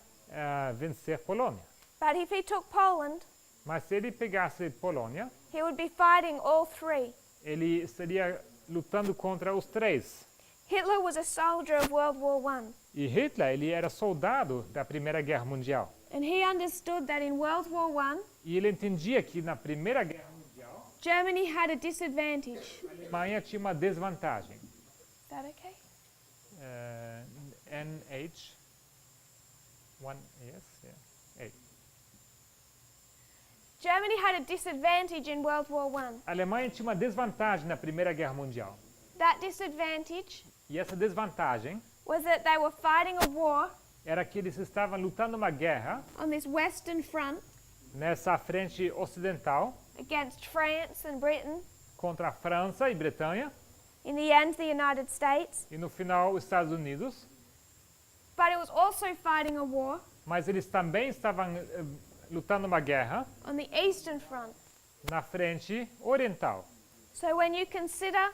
vencer Polônia. But if he took Poland, Mas se ele pegasse Polônia, he would be fighting all three. ele estaria lutando contra os três. Hitler was a soldier of World War I, E Hitler, ele era soldado da Primeira Guerra Mundial. and he understood that in World War I, E ele entendia que na Primeira Guerra Mundial, Germany had a disadvantage. a Alemanha tinha uma desvantagem. Is that okay? NH 1 yes, yeah. A. Germany had a disadvantage in World War I. A Alemanha tinha uma desvantagem na Primeira Guerra Mundial. That disadvantage E essa desvantagem was that they were fighting a war era que eles estavam lutando uma guerra on this western front nessa frente ocidental against France and Britain, contra a França e Bretanha in the end the United States, e no final os Estados Unidos, but it was also fighting a war mas eles também estavam lutando uma guerra on the eastern front. na frente oriental. So when you consider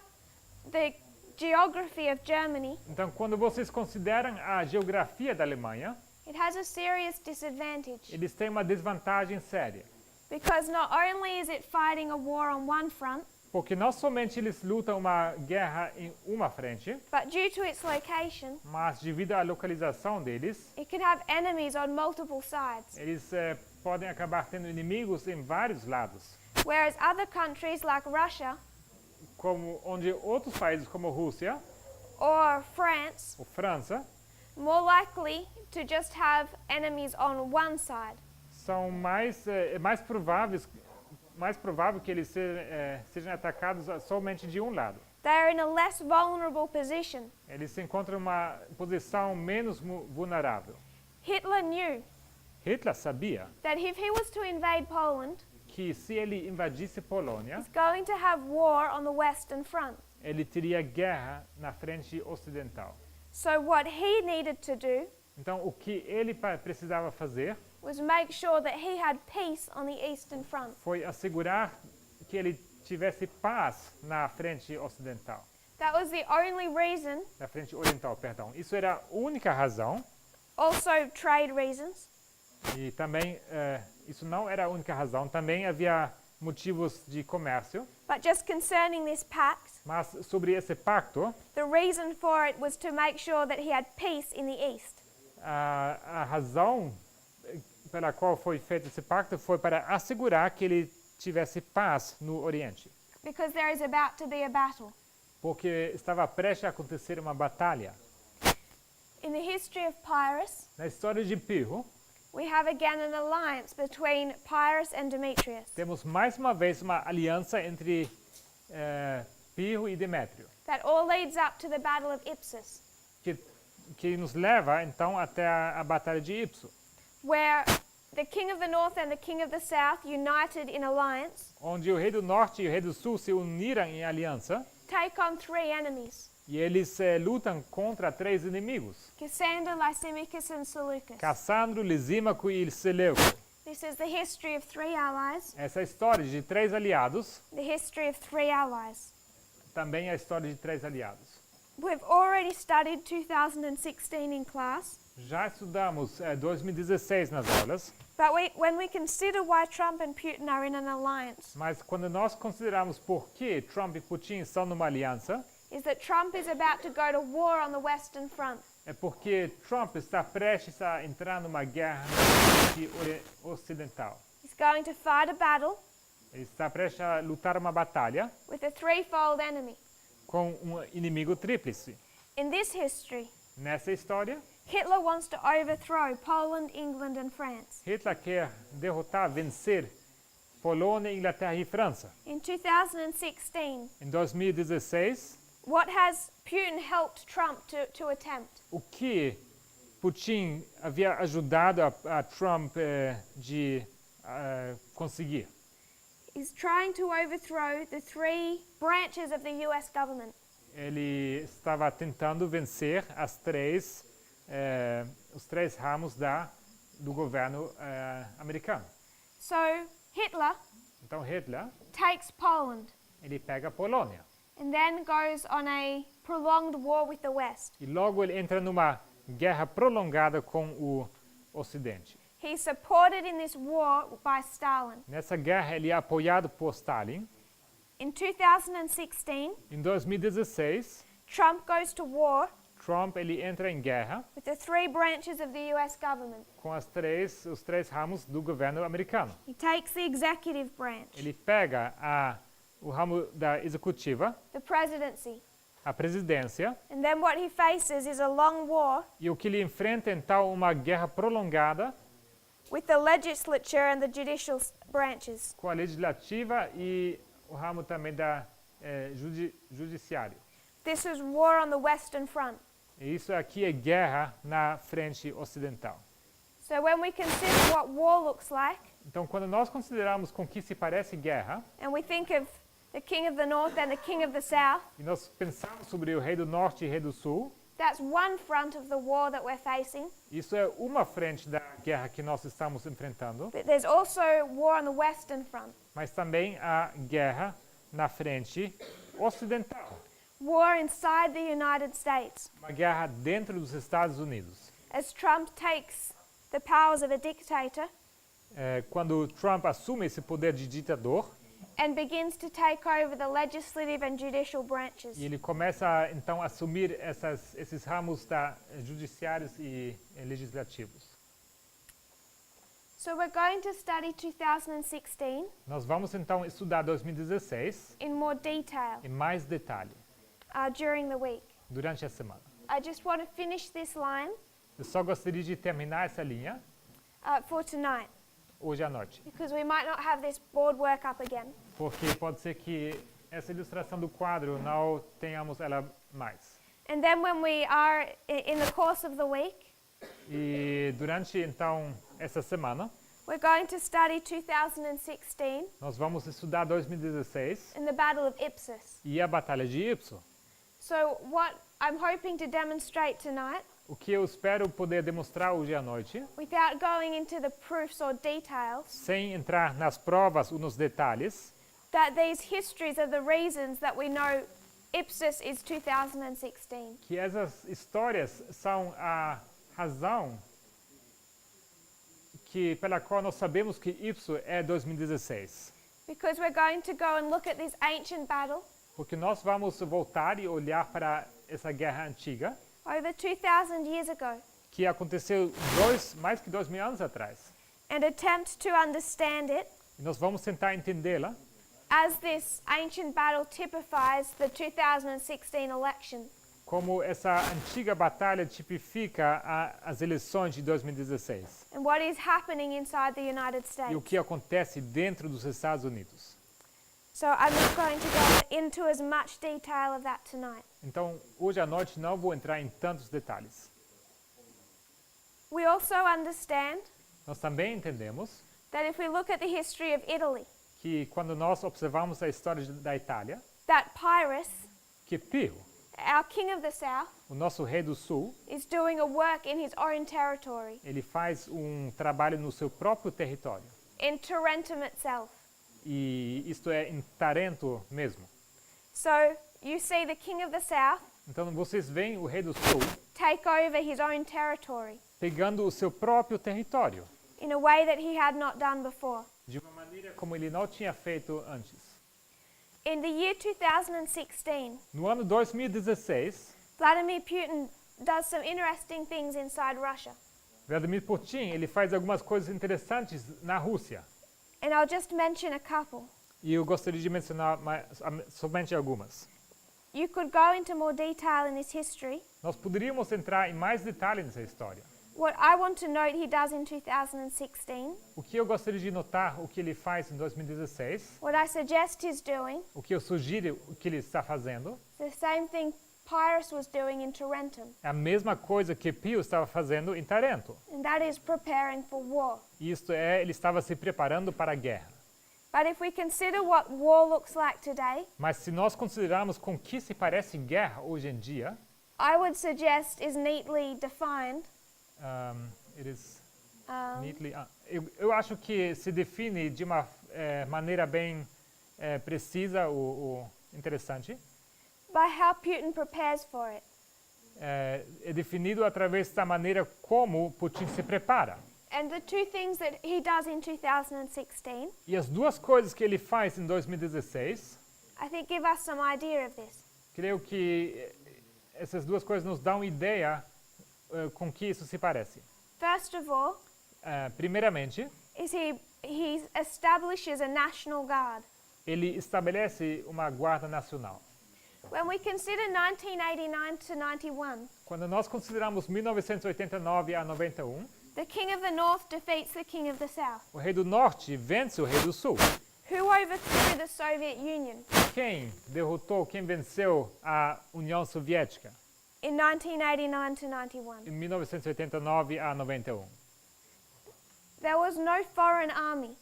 the geography of Germany, Então, quando vocês consideram a geografia da Alemanha, It has a serious disadvantage eles têm uma desvantagem séria. because not only is it fighting a war on one front, Porque não somente eles lutam uma guerra em uma frente, but due to its location, mas devido à localização deles, it can have enemies on multiple sides. eles podem acabar tendo inimigos em vários lados. Whereas other countries like Russia Como onde outros países como Rússia or France ou França more likely to just have enemies on one side. são mais provável que eles sejam atacados somente de um lado. They are in a less vulnerable position. Eles se encontram em uma posição menos vulnerável. Hitler knew Hitler sabia that if he was to invade Poland, que se ele invadisse Polônia, he's going to have war on the Western Front. ele teria guerra na frente ocidental. So what he needed to do Então, o que ele precisava fazer was make sure that he had peace on the Eastern Front. foi assegurar que ele tivesse paz na frente ocidental. That was the only reason, Na frente oriental, perdão. Isso era a única razão. also trade reasons, E também, isso não era a única razão, também havia motivos de comércio, but just concerning this pact, mas sobre esse pacto, the reason for it was to make sure that he had peace in the East. a razão pela qual foi feito esse pacto foi para assegurar que ele tivesse paz no Oriente, Because there is about to be a battle. porque estava prestes a acontecer uma batalha. In the history of Pyrrhus, Na história de Pirro, we have again an alliance between Pyrrhus and Demetrius temos mais uma vez uma aliança entre Pirro e Demétrio, that all leads up to the Battle of Ipsus, que nos leva então até a batalha de Ipso, where the king of the north and the king of the south, united in alliance, onde o rei do norte e o rei do sul se uniram em aliança take on three enemies: e eles lutam contra 3 inimigos: Cassander, Lysimachus, and Seleucus. Cassandro, Lisímaco e Seleuco. This is the history of three allies, Essa é a história de 3 aliados, the history of three allies. também é a história de 3 aliados. We've already studied 2016 in class, Já estudamos 2016 nas aulas, but when we consider why Trump and Putin are in an alliance, mas quando nós consideramos por que Trump e Putin estão numa aliança, is that Trump is about to go to war on the Western Front. é porque Trump está prestes a entrar numa guerra na frente ocidental. He's going to fight a battle Ele está prestes a lutar uma batalha with a threefold enemy. com um inimigo tríplice. In this history, Nessa história, Hitler wants to overthrow Poland, England, and France. Hitler quer derrotar, vencer Polônia, Inglaterra e França. In 2016, Em 2016, what has Putin helped Trump to attempt? o que Putin havia ajudado a Trump de conseguir? He's trying to overthrow the three branches of the US government. Ele estava tentando vencer os 3 ramos do governo americano. So Hitler Então Hitler, takes Poland ele pega a Polônia and then goes on a prolonged war with the West. e logo ele entra numa guerra prolongada com o Ocidente. He's supported in this war by Stalin. Nessa guerra ele é apoiado por Stalin. In 2016, Em 2016, Trump goes to war Trump ele entra em guerra with the three branches of the US government. com os 3 ramos do governo americano. He takes the executive branch, Ele pega o ramo da executiva, the presidency, a presidência, and then what he faces is a long war e o que ele enfrenta então uma guerra prolongada with the legislature and the judicial branches. com a legislativa e o ramo também da judiciário. This is war on the Western Front. E isso aqui é guerra na frente ocidental. So when we consider what war looks like, Então, quando nós consideramos com que se parece guerra, and we think of the king of the north and the king of the south, e nós pensamos sobre o rei do norte e o rei do sul, that's one front of the war that we're facing. isso é uma frente da guerra que nós estamos enfrentando, But there's also war on the Western Front. mas também a guerra na frente ocidental, War inside the United States. uma guerra dentro dos Estados Unidos. as Trump takes the powers of a dictator quando Trump assume esse poder de ditador and begins to take over the legislative and judicial branches. e ele começa então a assumir esses ramos judiciários e legislativos. So we're going to study 2016 Nós vamos então estudar 2016 in more detail em mais detalhe during the week. durante a semana. I just want to finish this line Eu só gostaria de terminar essa linha for tonight, hoje à noite, because we might not have this board work up again. porque pode ser que essa ilustração do quadro não tenhamos ela mais. And then when we are in the course of the week, E durante então essa semana, we're going to study 2016 nós vamos estudar 2016 in the Battle of Ipsus. e a Batalha de Ipso. So what I'm hoping to demonstrate tonight, O que eu espero poder demonstrar hoje à noite, without going into the proofs or details, sem entrar nas provas ou nos detalhes, that these histories are the reasons that we know Ipsus is 2016. que essas histórias são a razão pela qual nós sabemos que Ipso é 2016. Because we're going to go and look at this ancient battle Porque nós vamos voltar e olhar para essa guerra antiga, over 2,000 years ago que aconteceu mais que 2000 anos atrás. and attempt to understand it E nós vamos tentar entendê-la as this ancient battle typifies the 2016 election. como essa antiga batalha tipifica as eleições de 2016 And what is happening inside the United e States. o que acontece dentro dos Estados Unidos. So I'm not going to go into as much detail of that tonight. Então, hoje à noite não vou entrar em tantos detalhes. We also understand Nós também entendemos that if we look at the history of Italy, que quando nós observamos a história da Itália, that Pyrrhus, que Pio, our king of the south, o nosso rei do sul, is doing a work in his own territory, ele faz trabalho no seu próprio território. in Tarentum itself. E isto é em Tarento mesmo. So you see the king of the south Então vocês veem o rei do sul take over his own territory pegando o seu próprio território, in a way that he had not done before. de uma maneira como ele não tinha feito antes. In the year 2016, No ano 2016, Vladimir Putin does some interesting things inside Russia. Vladimir Putin ele faz algumas coisas interessantes na Rússia. And I'll just mention a couple. E eu gostaria de mencionar somente algumas. You could go into more detail in his history. Nós poderíamos entrar em mais detalhes nessa história. What I want to note he does in 2016, O que eu gostaria de notar, o que ele faz em 2016, what I suggest he's doing, o que eu sugiro, o que ele está fazendo, the same thing Pyrrhus was doing in Tarentum, é a mesma coisa que Pio estava fazendo em Tarento. and that is preparing for war. Isto é, ele estava se preparando para a guerra. But if we consider what war looks like today, Mas se nós considerarmos com que se parece guerra hoje em dia, I would suggest is neatly defined. it is neatly, eu acho que se define de uma maneira bem precisa o interessante. By how Putin prepares for it. É definido através da maneira como Putin se prepara. And the two things that he does in 2016, E as duas coisas que ele faz em 2016, I think give us some idea of this. creio que essas duas coisas nos dão ideia com que isso se parece. First of all, Primeiramente, is he establishes a national guard. ele estabelece uma guarda nacional. When we consider 1989 to 91, Quando nós consideramos 1989 a 91, the king of the north defeats the king of the south. o rei do norte vence o rei do sul. Who overthrew the Soviet Union Quem venceu a União Soviética in 1989 to 91? em 1989 a 91? There was no foreign army.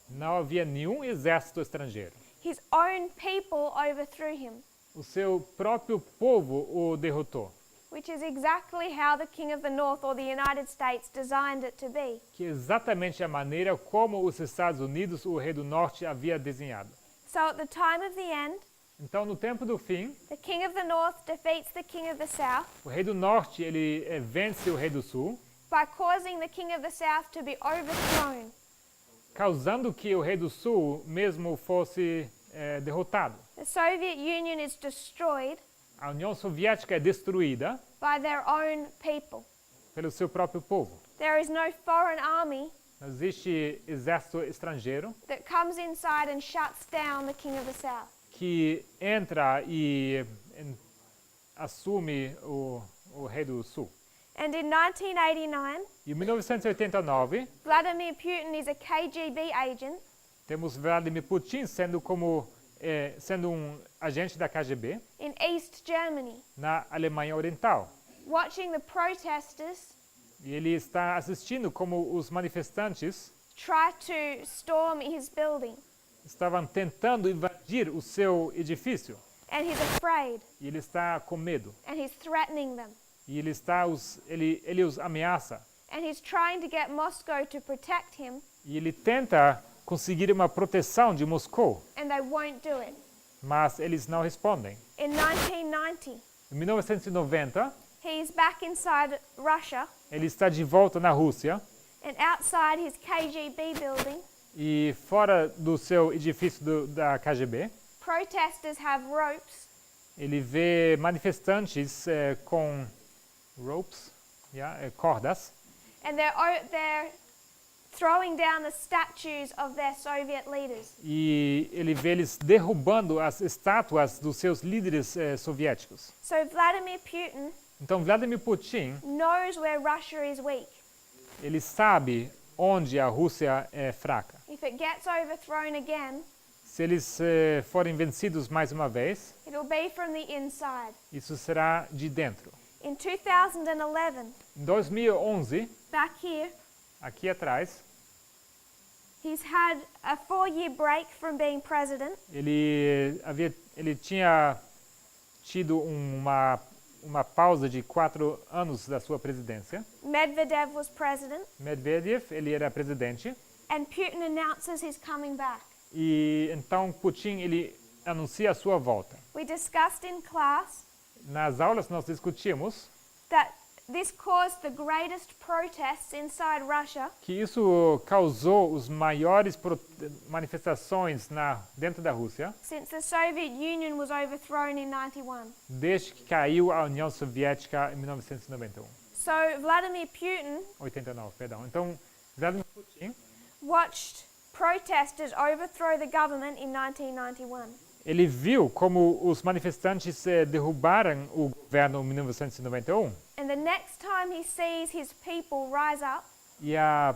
Não havia nenhum exército estrangeiro. His own people overthrew him, O seu próprio povo o derrotou, which is exactly how the king of the north or the United States designed it to be. que é exatamente a maneira como os Estados Unidos, o rei do norte, havia desenhado. So at the time of the end, Então, no tempo do fim, the king of the north defeats the king of the south o rei do norte ele vence o rei do sul, by causing the king of the south to be overthrown. causando que o rei do sul mesmo fosse derrotado. The Soviet Union is destroyed A União Soviética é destruída by their own people. pelo seu próprio povo. There is no foreign army Não existe exército estrangeiro that comes inside and shuts down the king of the south. que entra e assume o rei do sul. And in 1989, Em 1989, Vladimir Putin is a KGB agent temos Vladimir Putin sendo um agente da KGB in East Germany, na Alemanha Oriental. watching the protesters E ele está assistindo como os manifestantes try to storm his building. estavam tentando invadir o seu edifício. And he's afraid, E ele está com medo. and he's threatening them. E ele os ameaça. And he's trying to get Moscow to protect him, E ele tenta conseguir uma proteção de Moscou, and they won't do it. mas eles não respondem. In 1990, Em 1990, he's back inside Russia, ele está de volta na Rússia and outside his KGB building, e fora do seu edifício da KGB, protesters have ropes ele vê manifestantes com ropes, cordas, and they're throwing down the statues of their Soviet leaders. e ele vê eles derrubando as estátuas dos seus líderes soviéticos. So Vladimir Putin Então Vladimir Putin, knows where Russia is weak. ele sabe onde a Rússia é fraca. If it gets overthrown again, Se eles forem vencidos mais uma vez, it'll be from the inside. isso será de dentro. In 2011, Em 2011, back here, aqui atrás, he's had a 4-year break from being president, ele tinha tido uma pausa de 4 anos da sua presidência. Medvedev was president, Medvedev, ele era presidente. and Putin announces he's coming back. E então Putin, ele anuncia a sua volta. We discussed in class Nas aulas nós discutimos that this caused the greatest protests inside Russia que isso causou os maiores manifestações dentro da Rússia since the Soviet Union was overthrown in 91. desde que caiu a União Soviética em 1991. So Vladimir Putin 89, perdão. Então, Vladimir Putin, watched protesters overthrow the government in 1991. ele viu como os manifestantes derrubaram o governo em 1991 And the next time he sees his people rise up, e a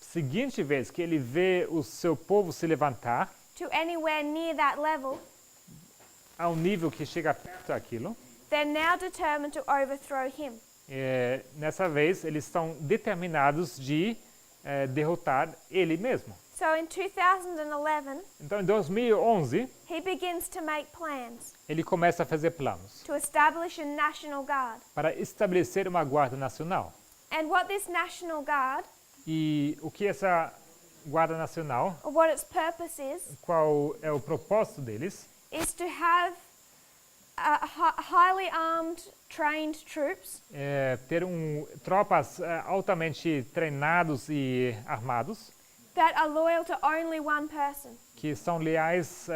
seguinte vez que ele vê o seu povo se levantar to anywhere near that level, ao nível que chega perto daquilo, they're now determined to overthrow him. nessa vez eles estão determinados de derrotar ele mesmo. So in 2011, Então, em 2011, he begins to make plans ele começa a fazer planos to establish a National Guard. para estabelecer uma guarda nacional. And what this National Guard, E o que essa guarda nacional, or what its purpose qual é o propósito deles, is to have highly armed, trained troops ter tropas altamente treinados e armados, that are loyal to only one person, que são leais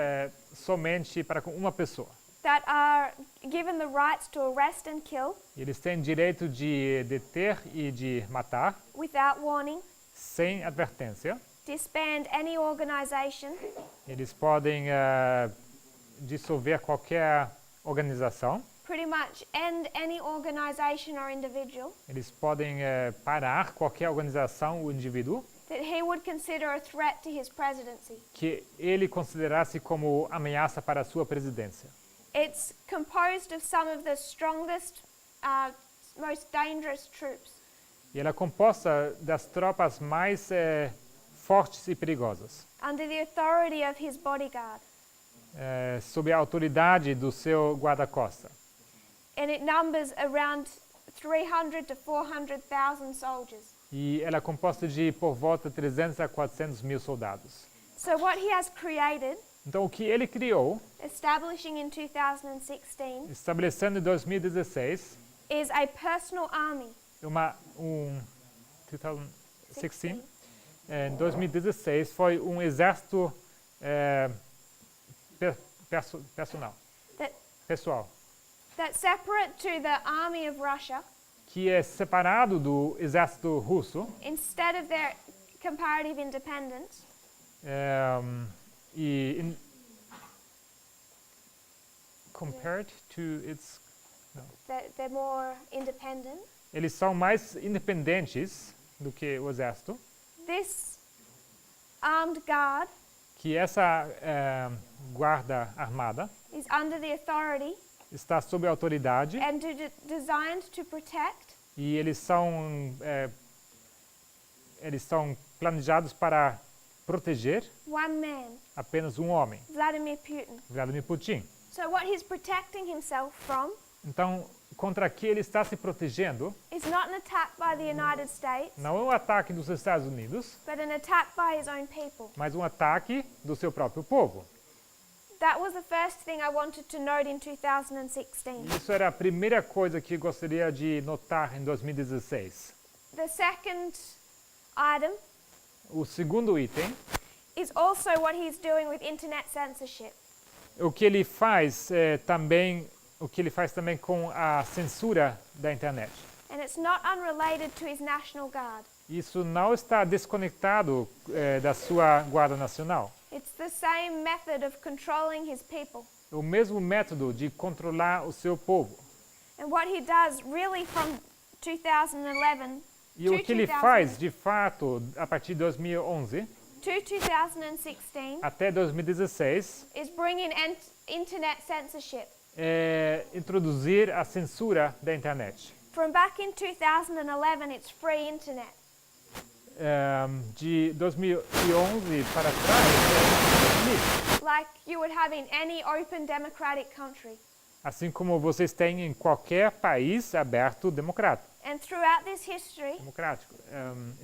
somente para com uma pessoa. that are given the rights to arrest and kill Eles têm direito de deter e de matar without warning, sem advertência. disband any organization, Eles podem dissolver qualquer organização. pretty much end any organization or individual Eles podem parar qualquer organização ou indivíduo that he would consider a threat to his presidency. que ele considerasse como ameaça para a sua presidência. It's composed of some of the strongest, most dangerous troops. E ela é composta das tropas mais fortes e perigosas, Under the authority of his bodyguard. sob a autoridade do seu guarda-costa. And it numbers around 300 to 400,000 soldiers. E ela é composta de por volta 300 a 400 mil soldados. So what he has created Então, o que ele criou, establishing in 2016, estabelecendo em 2016, is a personal army. 2016, em 2016 foi um exército pessoal, That's separate to the army of Russia, que é separado do exército russo, instead of their comparative independence. Compared to its, They're more independent. eles são mais independentes do que o exército. This armed guard Que essa guarda armada is under the authority está sob a autoridade and designed to protect e eles são planejados para proteger one man, apenas um homem, Vladimir Putin. Vladimir Putin. So what he's protecting himself from Então, contra que ele está se protegendo is not an attack by the United States, não é um ataque dos Estados Unidos, but an attack by his own people. mas um ataque do seu próprio povo. That was the first thing I wanted to note in 2016. Isso era a primeira coisa que eu gostaria de notar em 2016. The second item O segundo item, is also what he's doing with internet censorship. o que ele faz também com a censura da internet. And it's not unrelated to his National Guard. Isso não está desconectado da sua Guarda Nacional. It's the same method of controlling his people. O mesmo método de controlar o seu povo. And what he does really from 2011 E o que ele faz, de fato, a partir de 2011 to 2016 até 2016, is bringing internet censorship. é introduzir a censura da internet. From back in 2011, it's free internet. De 2011 para trás, é livre. Like you would have in any open democratic country. Assim como vocês têm em qualquer país aberto democrático. And throughout this history,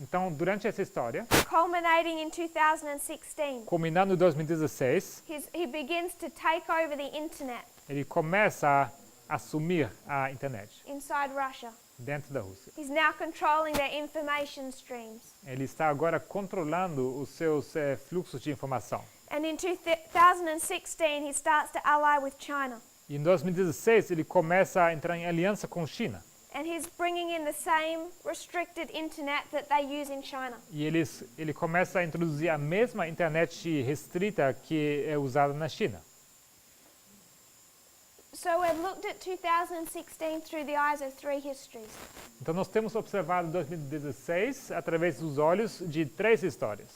Então, durante essa história, culminating in 2016, culminando em 2016, he begins to take over the internet ele começa a assumir a internet inside Russia. dentro da Rússia. He's now controlling their information streams. Ele está agora controlando os seus fluxos de informação. And in 2016, he starts to ally with China. E em 2016, ele começa a entrar em aliança com a China. And he's bringing in the same restricted internet that they use in China. E ele começa a introduzir a mesma internet restrita que é usada na China. So we've looked at 2016 through the eyes of three histories. Então nós temos observado 2016 através dos olhos de três histórias.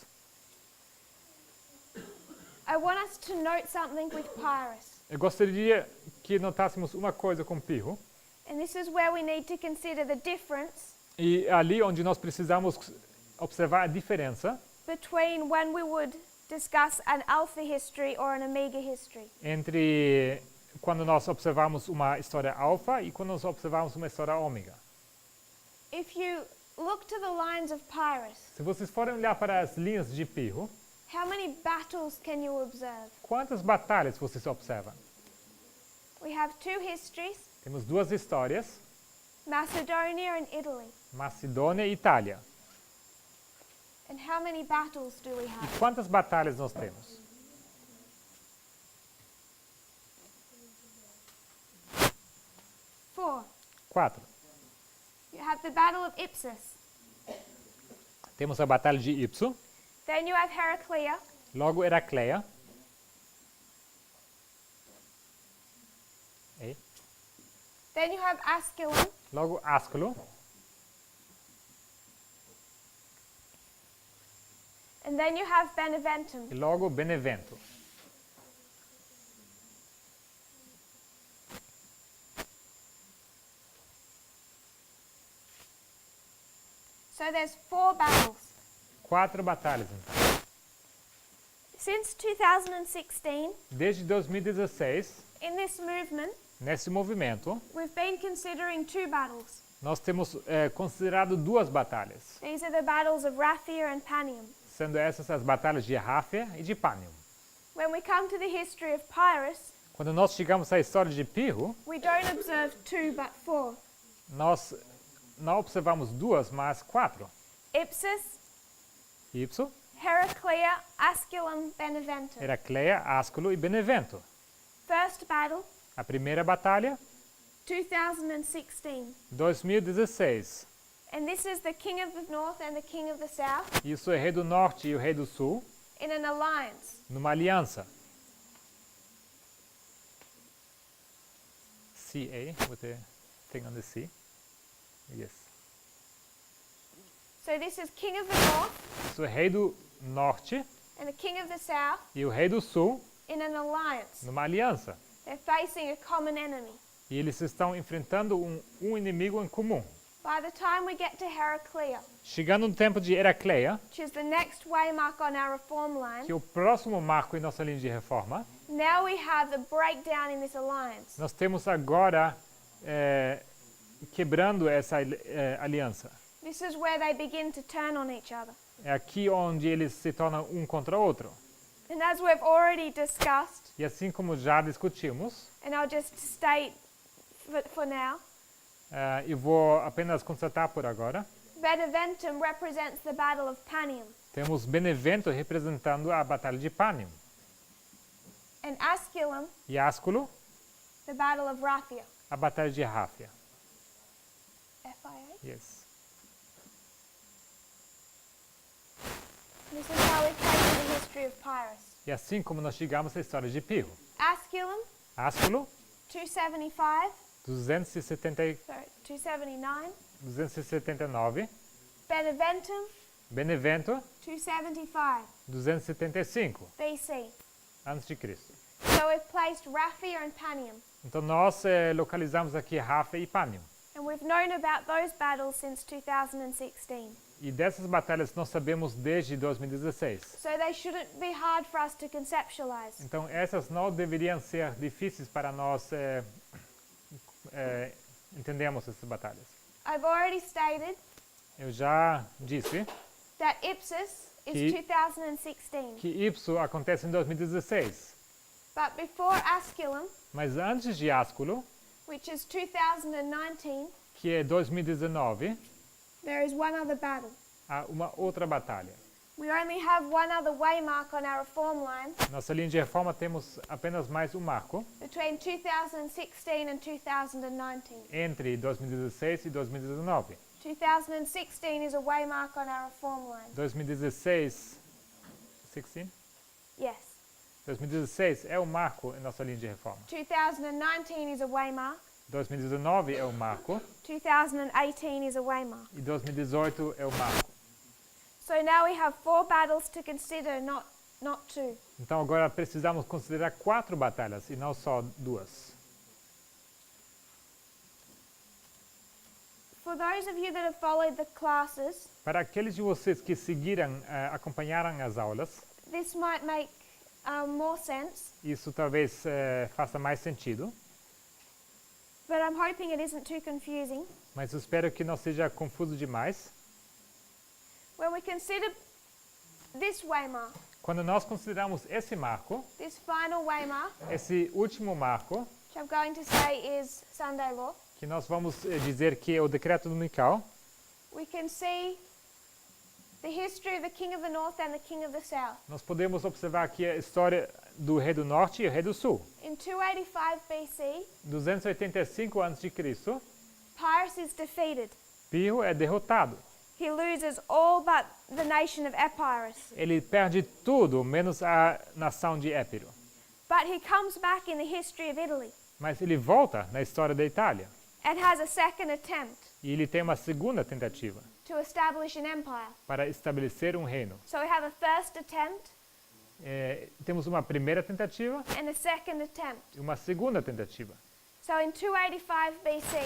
I want us to note something with Pyrrhus. Eu gostaria que notássemos uma coisa com Pirro. And this is where we need to consider the difference E ali onde nós precisamos observar a diferença between when we would discuss an alpha history or an omega history. entre quando nós observamos uma história alfa e quando nós observamos uma história ômega. If you look to the lines of Pyrrhus, Se vocês forem olhar para as linhas de Pirro, how many battles can you observe? quantas batalhas vocês observam? We have two histories, Temos duas histórias, Macedonia and Italy. Macedônia e Itália. And how many battles do we E have? quantas batalhas nós temos? 4. 4. You have the Battle of Ipsus. Temos a Batalha de Ipso, Then you have Heraclea. logo Heracleia. E Then you have Asculum. logo Ascolo. And then you have Beneventum. E logo Benevento. So there's 4 battles. 4 batalhas, então. Since 2016, Desde 2016, in this movement, nesse movimento, we've been considering 2 battles. nós temos considerado 2 batalhas, These are the battles of Raphia and Panium. sendo essas as batalhas de Ráfia e de Panium. When we come to the history of Pyrrhus, quando nós chegamos à história de Pirro, we don't observe 2 but 4. nós não observamos 2, mas 4. Ipsus, Ipso, Heraclea, Asculum, Beneventum. Heracleia, Asculo e Benevento. First battle, A primeira batalha, 2016. 2016. And this is the king of the north and the king of the south Isso é o rei do norte e o rei do sul, in an alliance. numa aliança. CA, with the thing on the C. Yes. So this is king of the north Isso é o rei do norte and the king of the south e o rei do sul, in an alliance. numa aliança. They're facing a common enemy. E eles estão enfrentando um inimigo em comum. By the time we get to Heraclea, Chegando no tempo de Heracleia, which is the next waymark on our reform line, que é o próximo marco em nossa linha de reforma, now we have the breakdown in this alliance. nós temos agora quebrando essa aliança. This is where they begin to turn on each other. É aqui onde eles se tornam um contra o outro. And as we've already discussed, E assim como já discutimos, and I'll just state for now, eu vou apenas constatar por agora, Beneventum represents the Battle of Panium, temos Benevento representando a Batalha de Panium. and Asculum, E Asculo, the Battle of Raphia. a Batalha de Ráfia. FIA. Yes. This is how we came to the history of Pyrrhus. E assim como nós chegamos à história de Pirro. Asculum, Asculo, 275, 279. 279. Beneventum, Benevento, 275 275 BC. antes de Cristo. So we've placed Raphia and Panium, Então nós localizamos aqui Ráfia e Panium. and we've known about those battles since 2016. E dessas batalhas nós sabemos desde 2016. So they shouldn't be hard for us to conceptualize. Então essas não deveriam ser difíceis para nós entendermos essas batalhas. I've already stated Eu já disse that Ipsus is Que- 2016, que Ipso acontece em 2016. but before Asculum, Mas antes de Asculo, which is 2019, que é 2019, there is one other battle. há uma outra batalha. We only have one other waymark on our reform line Nossa linha de reforma temos apenas mais um marco between 2016 and 2019. entre 2016 e 2019. 2016 is a waymark on our reform line. 2016, 16? Yes. 2016 é o marco em nossa linha de reforma. 2019 is a waymark. 2019 é o marco 2018 is a waymark. e 2018 é o marco. So now we have 4 battles to consider, not 2. Então agora precisamos considerar 4 batalhas e não só 2. For those of you that have followed the classes, Para aqueles de vocês que seguiram, acompanharam as aulas, this might make more sense, isso talvez faça mais sentido, but I'm hoping it isn't too confusing. mas eu espero que não seja confuso demais. When we consider this waymark, Quando nós consideramos esse marco, this final waymark, esse último marco, which I'm going to say is Sunday law, que nós vamos dizer que é o decreto dominical, we can see the history of the king of the north and the king of the south. nós podemos observar aqui a história do rei do norte e o rei do sul. In 285 BC, 285 a.C., Pyrrhus is defeated. Pirro é derrotado. He loses all but the nation of Epirus. Ele perde tudo, menos a nação de Épiro. But he comes back in the history of Italy Mas ele volta na história da Itália. and has a second attempt E ele tem uma segunda tentativa to establish an empire. para estabelecer um reino. So we have a first attempt Temos uma primeira tentativa and a second attempt. e uma segunda tentativa. So in 285 BC,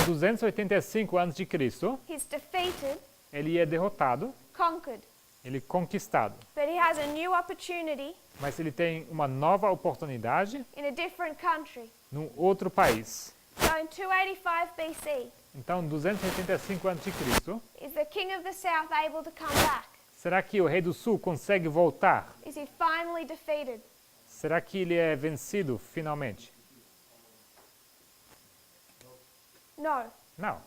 Em 285 a.C., he's defeated, ele é derrotado, conquered, ele é conquistado. but he has a new opportunity Mas ele tem uma nova oportunidade in a different country. num outro país. So in 285 BC, Então, 285 a.C., is the king of the south able to come back? será que o rei do sul consegue voltar? Is he finally defeated? Será que ele é vencido finalmente? No. Não.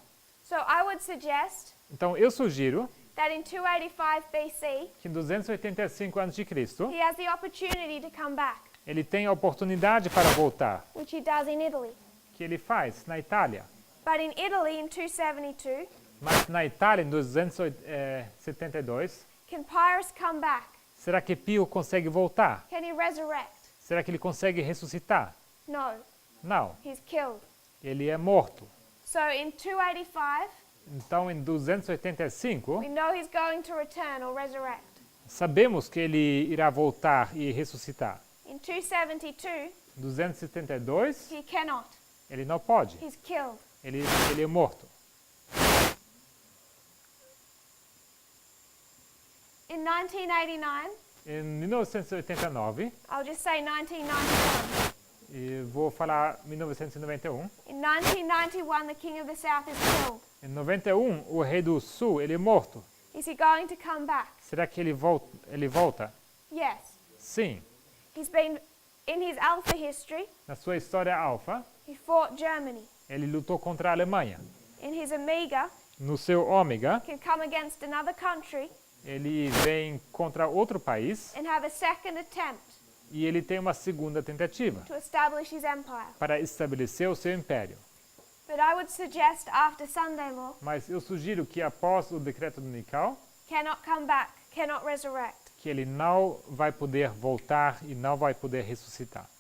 So I would suggest Então eu sugiro that in 285 BC, que em 285 a.C. he has the opportunity to come back, ele tem a oportunidade para voltar, which he does in Italy. que ele faz na Itália. But in Italy in 272, Mas na Itália, em 272, can Pyrrhus come back? será que Pio consegue voltar? Can he resurrect? Será que ele consegue ressuscitar? No. Não, He's killed. ele é morto. So in 285, Então, em 285, we know he's going to return or resurrect. sabemos que ele irá voltar e ressuscitar. In 272, 272, he cannot. ele não pode. He's killed. Ele é morto. In 1989, Em 1989, I'll just say 1991. e vou falar 1991, In 1991, the king of the south is killed. em 91, o rei do sul, ele é morto. Is he going to come back? Será que ele volta? Yes. Sim. He's been, in his Alpha history, Na sua história alfa, he fought Germany. ele lutou contra a Alemanha. In his Omega, No seu ômega, can come against another country ele vem contra outro país and have a second attempt e ele tem uma segunda tentativa to establish his empire. para estabelecer o seu império. But I would suggest after Sunday law, Mas eu sugiro que após o decreto dominical, cannot come back, cannot resurrect. que ele não vai poder voltar e não vai poder ressuscitar.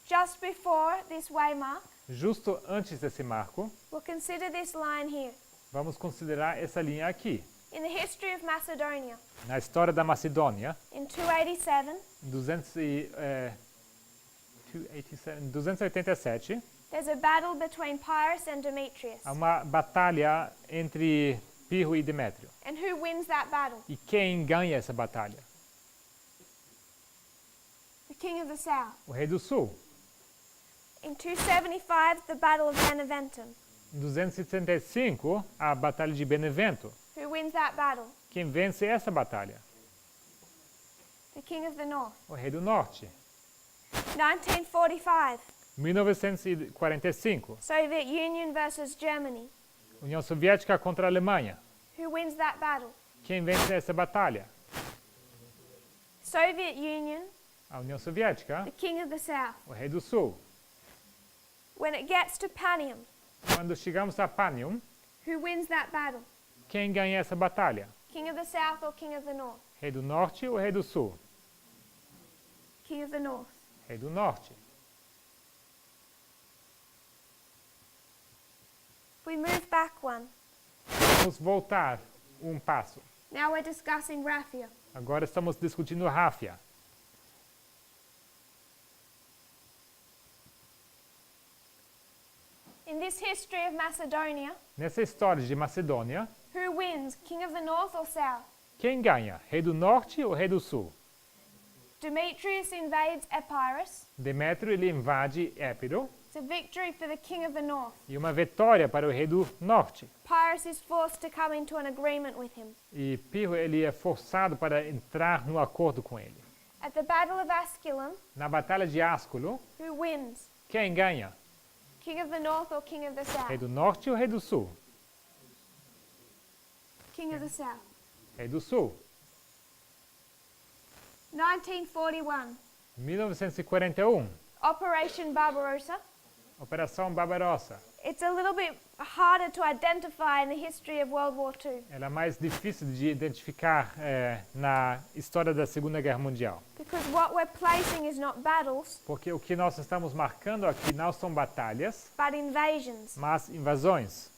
Just before this waymark, Justo antes desse marco, we'll consider this line here. vamos considerar essa linha aqui. In the history of Macedonia, Na história da Macedônia, in 287, em 287, there's a battle between Pyrrhus and Demetrius. há uma batalha entre Pirro e Demétrio. And who wins that battle? E quem ganha essa batalha? The king of the south. O rei do sul. In 275, the battle of Beneventum. Em 275, a batalha de Benevento. Who wins that battle? Quem vence essa batalha? The king of the north. O rei do norte. 1945, 1945, Soviet Union versus Germany. União Soviética contra a Alemanha. Who wins that battle? Quem vence essa batalha? Soviet Union, A União Soviética, the king of the south. o rei do sul. When it gets to Panium, Quando chegamos a Panium, who wins that battle? quem ganha essa batalha? King of the south or king of the north? Rei do norte ou rei do sul? King of the north. Rei do norte. We move back one. Vamos voltar um passo. Now we're discussing Raphia. Agora estamos discutindo Ráfia. In this history of Macedonia, Nessa história de Macedônia, who wins, king of the north or south? quem ganha? Rei do norte ou rei do sul? Demetrius invades Epirus. Demétrio ele invade Épiro It's a victory for the king of the north. e uma vitória para o rei do norte. Pyrrhus is forced to come into an agreement with him. E Pirro ele é forçado para entrar no acordo com ele. At the Battle of Asculum, Na batalha de Asculo, who wins? quem ganha? King of the north or king of the Rei south? do norte ou rei do sul? King of the south. Rei do sul. 1941, 1941, Operation Barbarossa. Operação Barbarossa. It's a little bit harder to identify in the history of World War II Ela é mais difícil de identificar na história da Segunda Guerra Mundial. because what we're placing is not battles, Porque o que nós estamos marcando aqui não são batalhas, but invasions. mas invasões.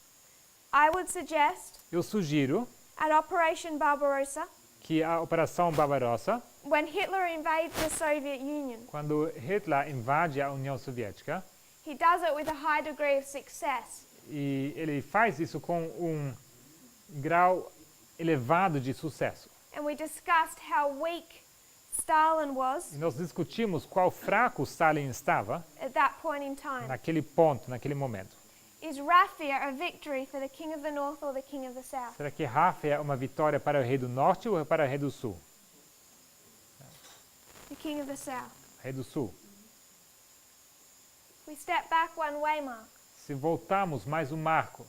I would suggest Eu sugiro at Operation Barbarossa, que a Operação Barbarossa, when Hitler invades the Soviet Union, quando Hitler invade a União Soviética, he does it with a high degree of success. e ele faz isso com um grau elevado de sucesso. And we discussed how weak Stalin was E nós discutimos qual fraco Stalin estava at that point in time. naquele ponto, naquele momento. Is Raphia a victory for the king of the north or the king of the south? Será que Ráfia é uma vitória para o rei do norte ou para o rei do sul? king of the south. Rei do Sul. We step back one way, Mark. Se voltarmos mais um marco,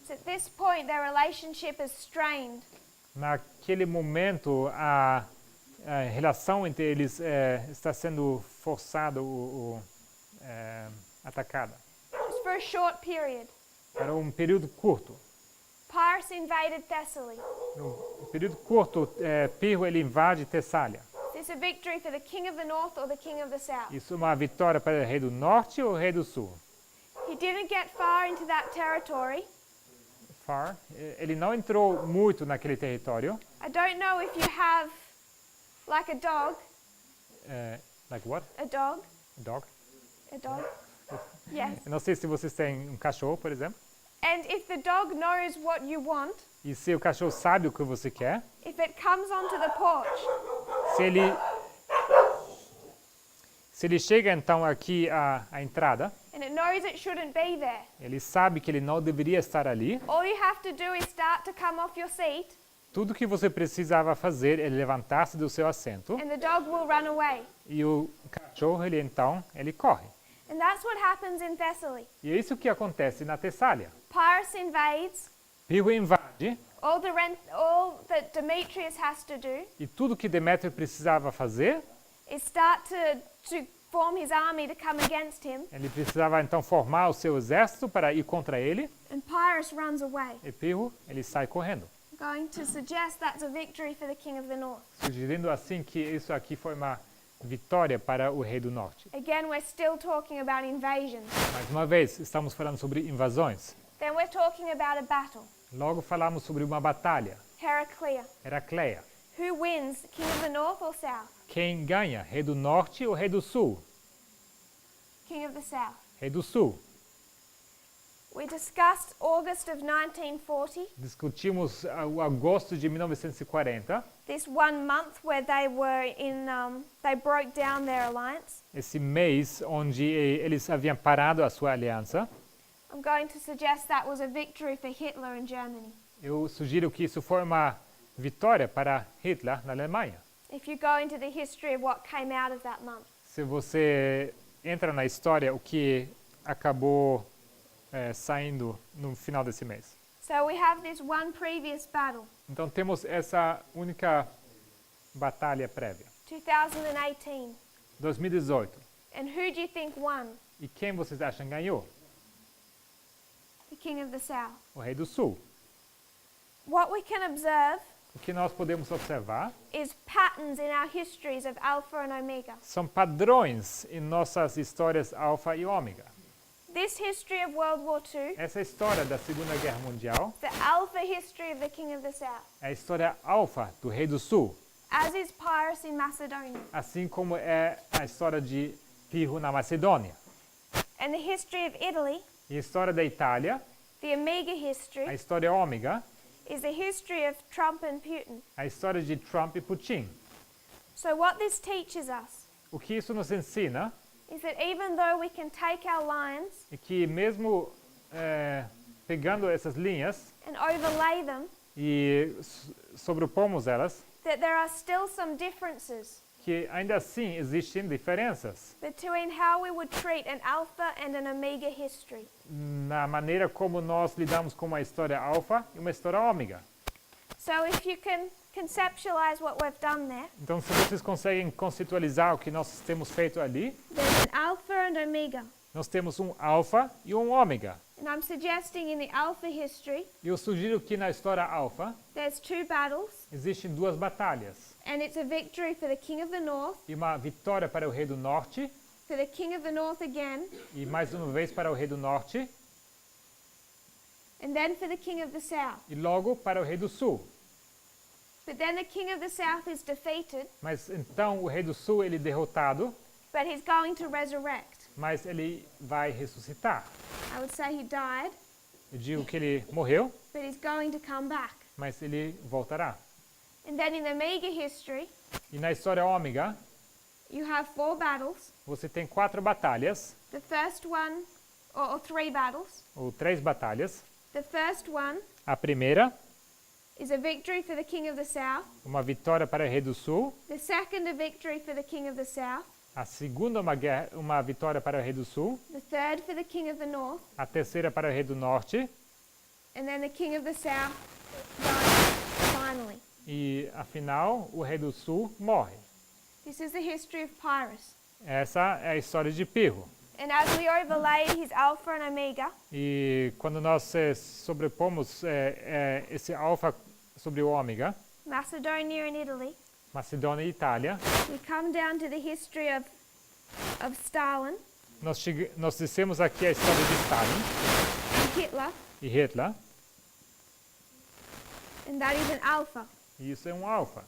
So at this point, their relationship is strained. naquele momento a relação entre eles está sendo forçada, atacada. Just for a short period. Para um período curto. Pyrrhus invaded Thessaly. No período curto, Pirro ele invade Tessália. Is this a victory for the king of the north or the king of the south? Isso é uma vitória para o rei do norte ou o rei do sul? He didn't get far into that territory. Far. Ele não entrou muito naquele território. I don't know if you have, like a dog, Like what? a dog, Dog? a dog. Yes. Eu não sei se vocês têm um cachorro, por exemplo. And if the dog knows what you want, E se o cachorro sabe o que você quer, if it comes onto the porch se ele chega então aqui à entrada, and it knows it shouldn't be there, ele sabe que ele não deveria estar ali. all you have to do is start to come off your seat Tudo que você precisava fazer é levantar-se do seu assento and the dog will run away. e o cachorro ele corre. And that's what happens in Thessaly. E é isso que acontece na Tessália. Pyrrhus invades. Pirro invade All that Demetrius has to do e tudo que Demétrio precisava fazer, is start to form his army to come against him, ele precisava então formar o seu exército para ir contra ele, and Pyrrhus runs away. e Pirro ele sai correndo, I'm going to suggest that's a victory for the king of the north. sugerindo assim que isso aqui foi uma vitória para o rei do norte. Again, we're still talking about invasions. Mais uma vez, estamos falando sobre invasões. Then we're talking about a battle. Logo falamos sobre uma batalha, Heraclea. Heracleia. Who wins, king of the north or south? Quem ganha, rei do norte ou rei do sul? King of the south. Rei do sul. We discussed August of 1940, Discutimos o agosto de 1940, this 1 month where they broke down their alliance. esse mês onde eles haviam parado a sua aliança. I'm going to suggest that was a victory for Hitler in Germany. Eu sugiro que isso foi uma vitória para Hitler na Alemanha. If you go into the history of what came out of that month. Se você entra na história, o que acabou saindo no final desse mês. So we have this one previous battle, Então temos essa única batalha prévia, 2018. 2018. And who do you think won? E quem vocês acham ganhou? The king of the south. O rei do sul. What we can observe O que nós podemos observar is patterns in our histories of Alpha and Omega. são padrões em nossas histórias alfa e ômega. This history of World War II, Essa história da Segunda Guerra Mundial the Alpha history of the king of the south, é a história alfa do rei do sul, as is Pyrrhus in Macedonia. assim como é a história de Pirro na Macedônia. And the history of Italy, E a história da Itália, the Omega a history, história ômega, is the history of Trump and Putin. a história de Trump e Putin. So what this teaches us O que isso nos ensina is that even though we can take our lines é que mesmo pegando essas linhas and overlay them, e sobrepomos elas, that there are still some differences que ainda assim existem diferenças between how we would treat an Alpha and an Omega history. na maneira como nós lidamos com uma história alfa e uma história ômega. So if you can conceptualize what we've done there, Então, se vocês conseguem conceitualizar o que nós temos feito ali, there's an Alpha and Omega. nós temos um alfa e um ômega. And I'm suggesting in the Alpha history, E eu sugiro que na história alfa there's 2 battles, existem 2 batalhas. and it's a victory for the king of the north, E uma vitória para o rei do norte, for the king of the north again, e mais uma vez para o rei do norte, and then for the king of the south. e logo para o rei do sul. But then the king of the south is defeated, Mas então o rei do sul ele é derrotado, but he's going to resurrect. mas ele vai ressuscitar. I would say he died, Eu digo que ele morreu, but he's going to come back. mas ele voltará. And then in the Omega history, E na história ômega, you have 4 battles. você tem 4 batalhas, The first one, or 3 battles. ou 3 batalhas. The first one A primeira is a victory for the king of the south. uma vitória para o rei do sul. The second, a victory for the king of the south. A segunda, uma vitória para o rei do sul. The third, for the king of the north. A terceira para o rei do norte. And then the king of the south dies finally. E, afinal, o rei do sul morre. This is the history of Pyrrhus. Essa é a história de Pirro. And as we overlay his Alpha and Omega, E quando nós sobrepomos esse alfa sobre o ômega, Macedonia and Italy, Macedônia e Itália, we come down to the history of Stalin nós dissemos aqui a história de Stalin and Hitler, e Hitler, and that is an alpha. e isso é um alfa.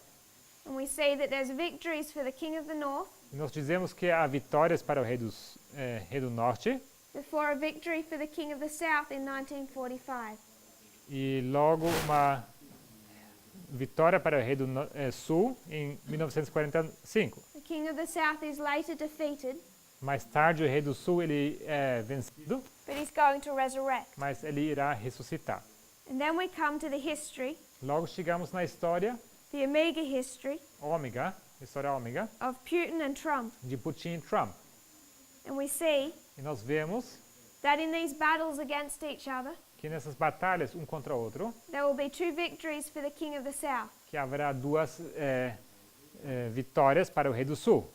And we say that there's victories for the king of the north E nós dizemos que há vitórias para o rei do norte before a victory for the king of the south in 1945. e logo uma vitória para o rei do sul em 1945. The king of the south is later defeated, Mais tarde o rei do sul ele é vencido, but he's going to resurrect. mas ele irá ressuscitar. And then we come to the history, Logo chegamos na história the Omega history ômega, história ômega, of Putin and Trump. de Putin e Trump. And we see E nós vemos that in these battles against each other, que nessas batalhas um contra o outro, there will be two victories for the king of the south que haverá duas vitórias para o rei do sul.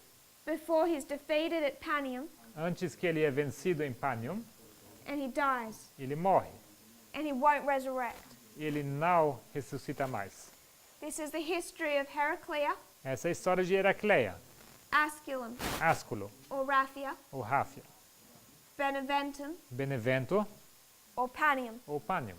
before he's defeated at Panium Antes que ele é vencido em Panium, and he dies ele morre. and he won't resurrect. E ele não ressuscita mais. This is the history of Heraclea, Essa é a história de Heracleia, Asculum, Ásculo, or Raphia, ou Ráfia, Beneventum, Benevento or Panium. ou Panium.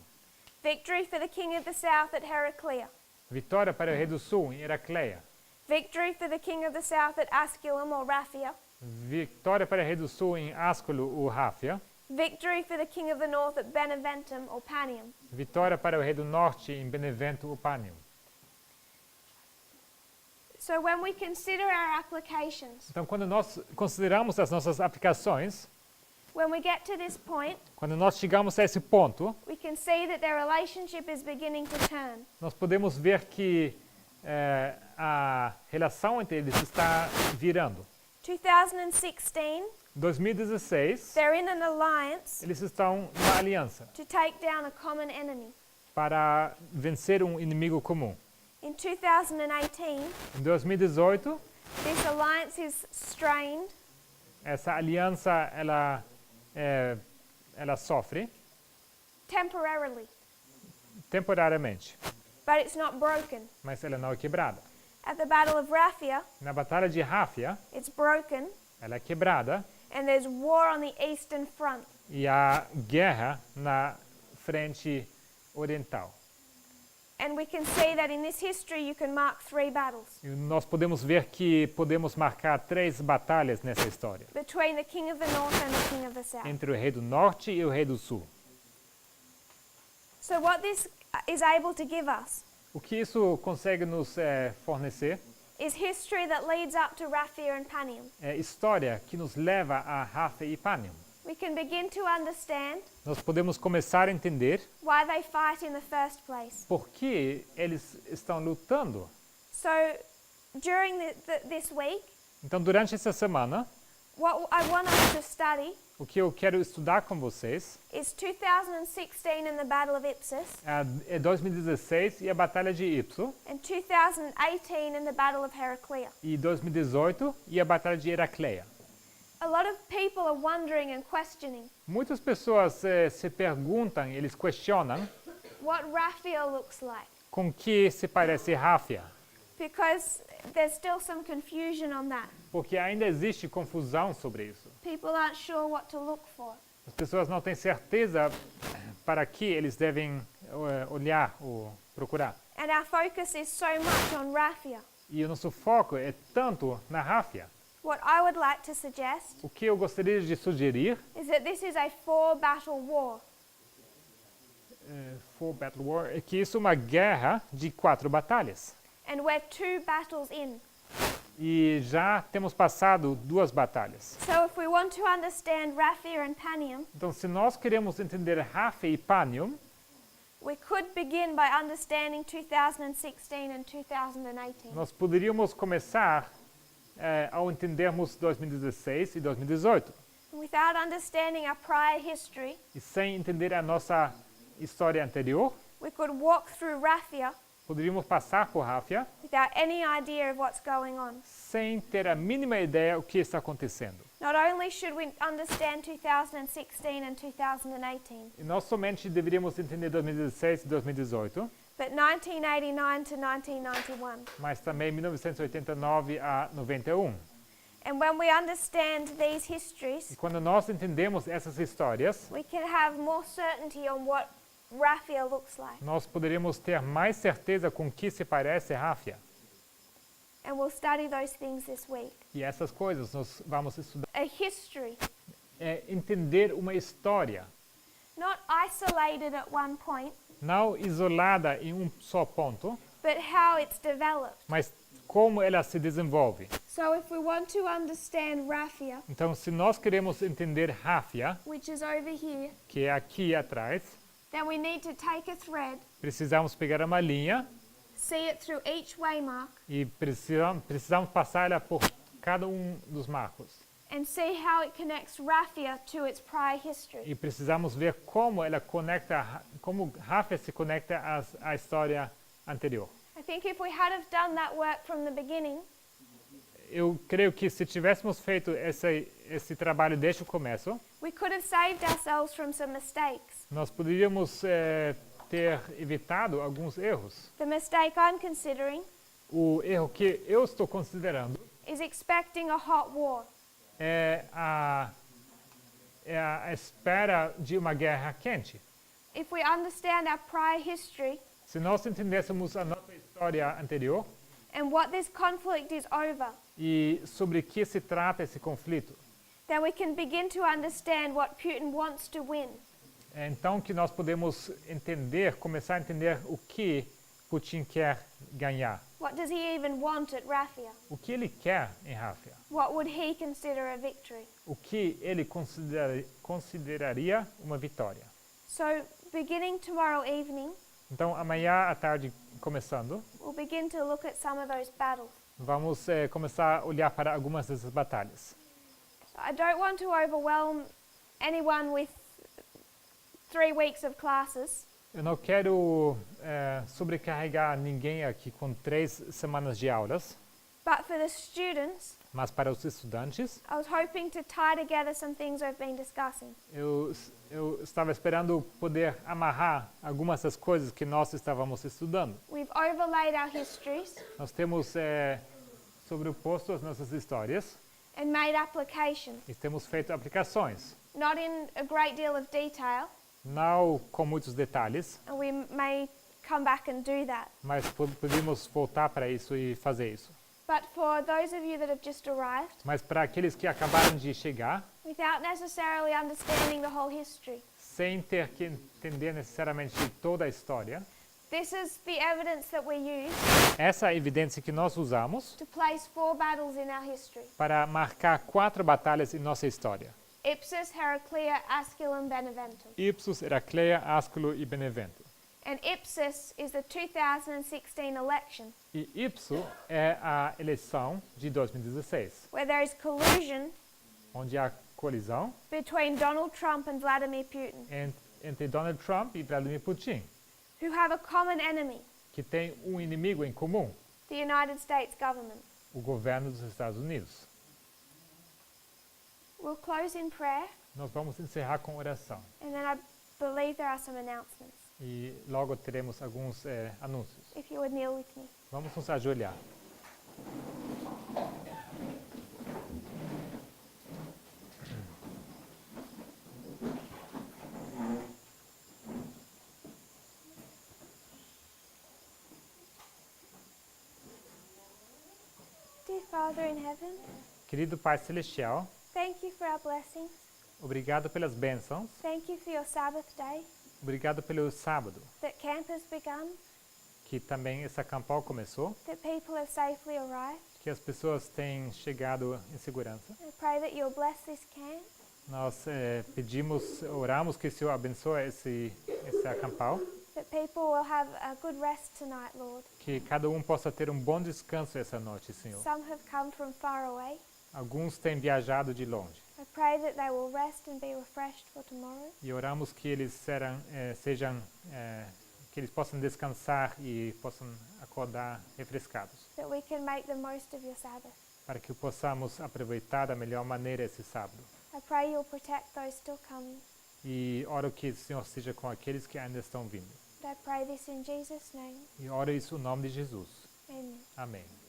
Victory for the king of the south at Heraclea. Vitória para o rei do sul em Heracleia. Victory for the king of the south at Asculum or Raphia. Vitória para o rei do sul em Ásculo ou Ráfia. Victory for the king of the north at Beneventum or Panium. Vitória para o rei do norte em Benevento ou Panium. So when we consider our applications, Então, quando nós consideramos as nossas aplicações, when we get to this point, quando nós chegamos a esse ponto, we can see that their relationship is beginning to turn. nós podemos ver que a relação entre eles está virando. 2016, 2016, they're in an alliance eles estão numa aliança to take down a common enemy. para vencer um inimigo comum. In 2018, Em 2018, this alliance is strained essa aliança ela sofre temporarily, temporariamente, but it's not broken. mas ela não é quebrada. At the Battle of Raphia, Na batalha de Ráfia, it's broken, ela é quebrada and there's war on the eastern front. e há guerra na frente oriental. And we can see that in this history you can mark 3 battles E nós podemos ver que podemos marcar 3 batalhas nessa história, between the king of the north and the king of the south. entre o rei do norte e o rei do sul. So what this is able to give us O que isso consegue nos fornecer is history that leads up to Raphia and Panium. é história que nos leva a Ráfia e Panium. We can begin to understand Nós podemos começar a entender why they fight in the first place. por que eles estão lutando. So during this week, Então, durante essa semana, what I want us to study o que eu quero estudar com vocês is 2016 and the Battle of Ipsus, é 2016 e a Batalha de Ipso, and 2018 and the Battle of Heraclea. e 2018 e a Batalha de Heracleia. A lot of people are wondering and questioning Muitas pessoas se perguntam, eles questionam, what Raphia looks like, com que se parece Ráfia, because there's still some confusion on that. porque ainda existe confusão sobre isso. People aren't sure what to look for. As pessoas não têm certeza para que eles devem olhar ou procurar. And our focus is so much on Raphia. E o nosso foco é tanto na Ráfia. What I would like to suggest O que eu gostaria de sugerir, is that this is a 4-battle war. for Battle War, é que isso é uma guerra de 4 batalhas. And we're 2 battles in. E já temos passado 2 batalhas. So if we want to understand Raphia and Panium, Então, se nós queremos entender Ráfia e Panium, We could begin by understanding 2016 and 2018. Nós poderíamos começar ao entendermos 2016 e 2018. Without understanding our prior history, E sem entender a nossa história anterior, we could walk through Raphia poderíamos passar por Ráfia without any idea of what's going on. sem ter a mínima ideia do que está acontecendo. Not only should we understand 2016 and 2018, E nós somente deveríamos entender 2016 e 2018, but 1989 to 1991. mas também 1989 a 91. And when we understand these E histories, quando nós entendemos essas histórias, we can have more certainty on what Raphia looks like. nós poderíamos ter mais certeza com o que se parece Ráfia. And we'll study those things this week. E essas coisas nós vamos estudar. A history, Entender uma história, not isolated at one point, não isolada em um só ponto, but how it's developed. mas como ela se desenvolve. So if we want to understand Raphia, Então, se nós queremos entender Ráfia, which is over here, que é aqui atrás, then we need to take a thread, precisamos pegar uma linha see it through each waymark, e precisamos passar ela por cada dos marcos. and see how it connects Raphia to its prior history. E precisamos ver como ela conecta, como Ráfia se conecta à história anterior. I think if we had have done that work from the beginning, Eu creio que se tivéssemos feito esse trabalho desde o começo, we could have saved ourselves from some mistakes. nós poderíamos ter evitado alguns erros. The mistake I'm considering O erro que eu estou considerando is expecting a hot war. é a espera de uma guerra quente. If we understand our prior history Se nós entendêssemos a nossa história anterior and what this conflict is over, e sobre que se trata esse conflito, then we can begin to understand what Putin wants to win. então que nós podemos começar a entender o que Putin quer ganhar. What does he even want at Raphia? O que ele quer em Ráfia? What would he consider a victory? O que ele consideraria uma vitória? So, beginning tomorrow evening, Então, amanhã à tarde, começando, we'll begin to look at some of those battles. vamos começar a olhar para algumas dessas batalhas. I don't want to overwhelm anyone with 3 weeks of classes, Eu não quero sobrecarregar ninguém aqui com 3 semanas de aulas, but for the students, mas para os estudantes, I was hoping to tie together some things we've been discussing. eu estava esperando poder amarrar algumas das coisas que nós estávamos estudando. We've overlaid our histories Nós temos sobreposto as nossas histórias and made application, e temos feito aplicações, not in a great deal of detail, não com muitos detalhes, and we may come back and do that. mas podemos voltar para isso e fazer isso. But for those of you that have just arrived, Mas para aqueles que acabaram de chegar, without necessarily understanding the whole history, sem ter que entender necessariamente toda a história, this is the evidence that we use essa é a evidência que nós usamos to place 4 battles in our history: para marcar 4 batalhas em nossa história. Ipsus, Heraclea, Asculum, Beneventum. Ipsus, Heraclea, Asculo e Benevento. And Ipsus is the 2016 election, E Ipso é a eleição de 2016, where there is collusion onde há colisão between Donald Trump and Vladimir Putin, entre Donald Trump e Vladimir Putin, who have a common enemy, que tem um inimigo em comum, the United States government. o governo dos Estados Unidos. We'll close in prayer, Nós vamos encerrar com oração and then I believe there are some announcements. e logo teremos alguns anúncios. If you would kneel with me. Vamos nos ajoelhar. Dear Father in heaven, Querido Pai Celestial, thank you for our blessings. obrigado pelas bênçãos, Thank you for your Sabbath day, obrigado pelo sábado, that camp has begun, que também esse acampal começou, that people have safely arrived. que as pessoas têm chegado em segurança. I pray that you'll bless this camp, Nós oramos que o Senhor abençoe esse acampal, That people will have a good rest tonight, Lord. Que cada possa ter bom descanso essa noite, Senhor. Some have come from far away. Alguns têm viajado de longe. I pray that they will rest and be refreshed for tomorrow. E oramos que eles que eles possam descansar e possam acordar refrescados. That we can make the most of your Sabbath. Para que possamos aproveitar da melhor maneira esse sábado. I pray you'll protect those still coming. E oro que o Senhor seja com aqueles que ainda estão vindo. And I pray this in Jesus' name. E oro isso no nome de Jesus. Amen. Amém.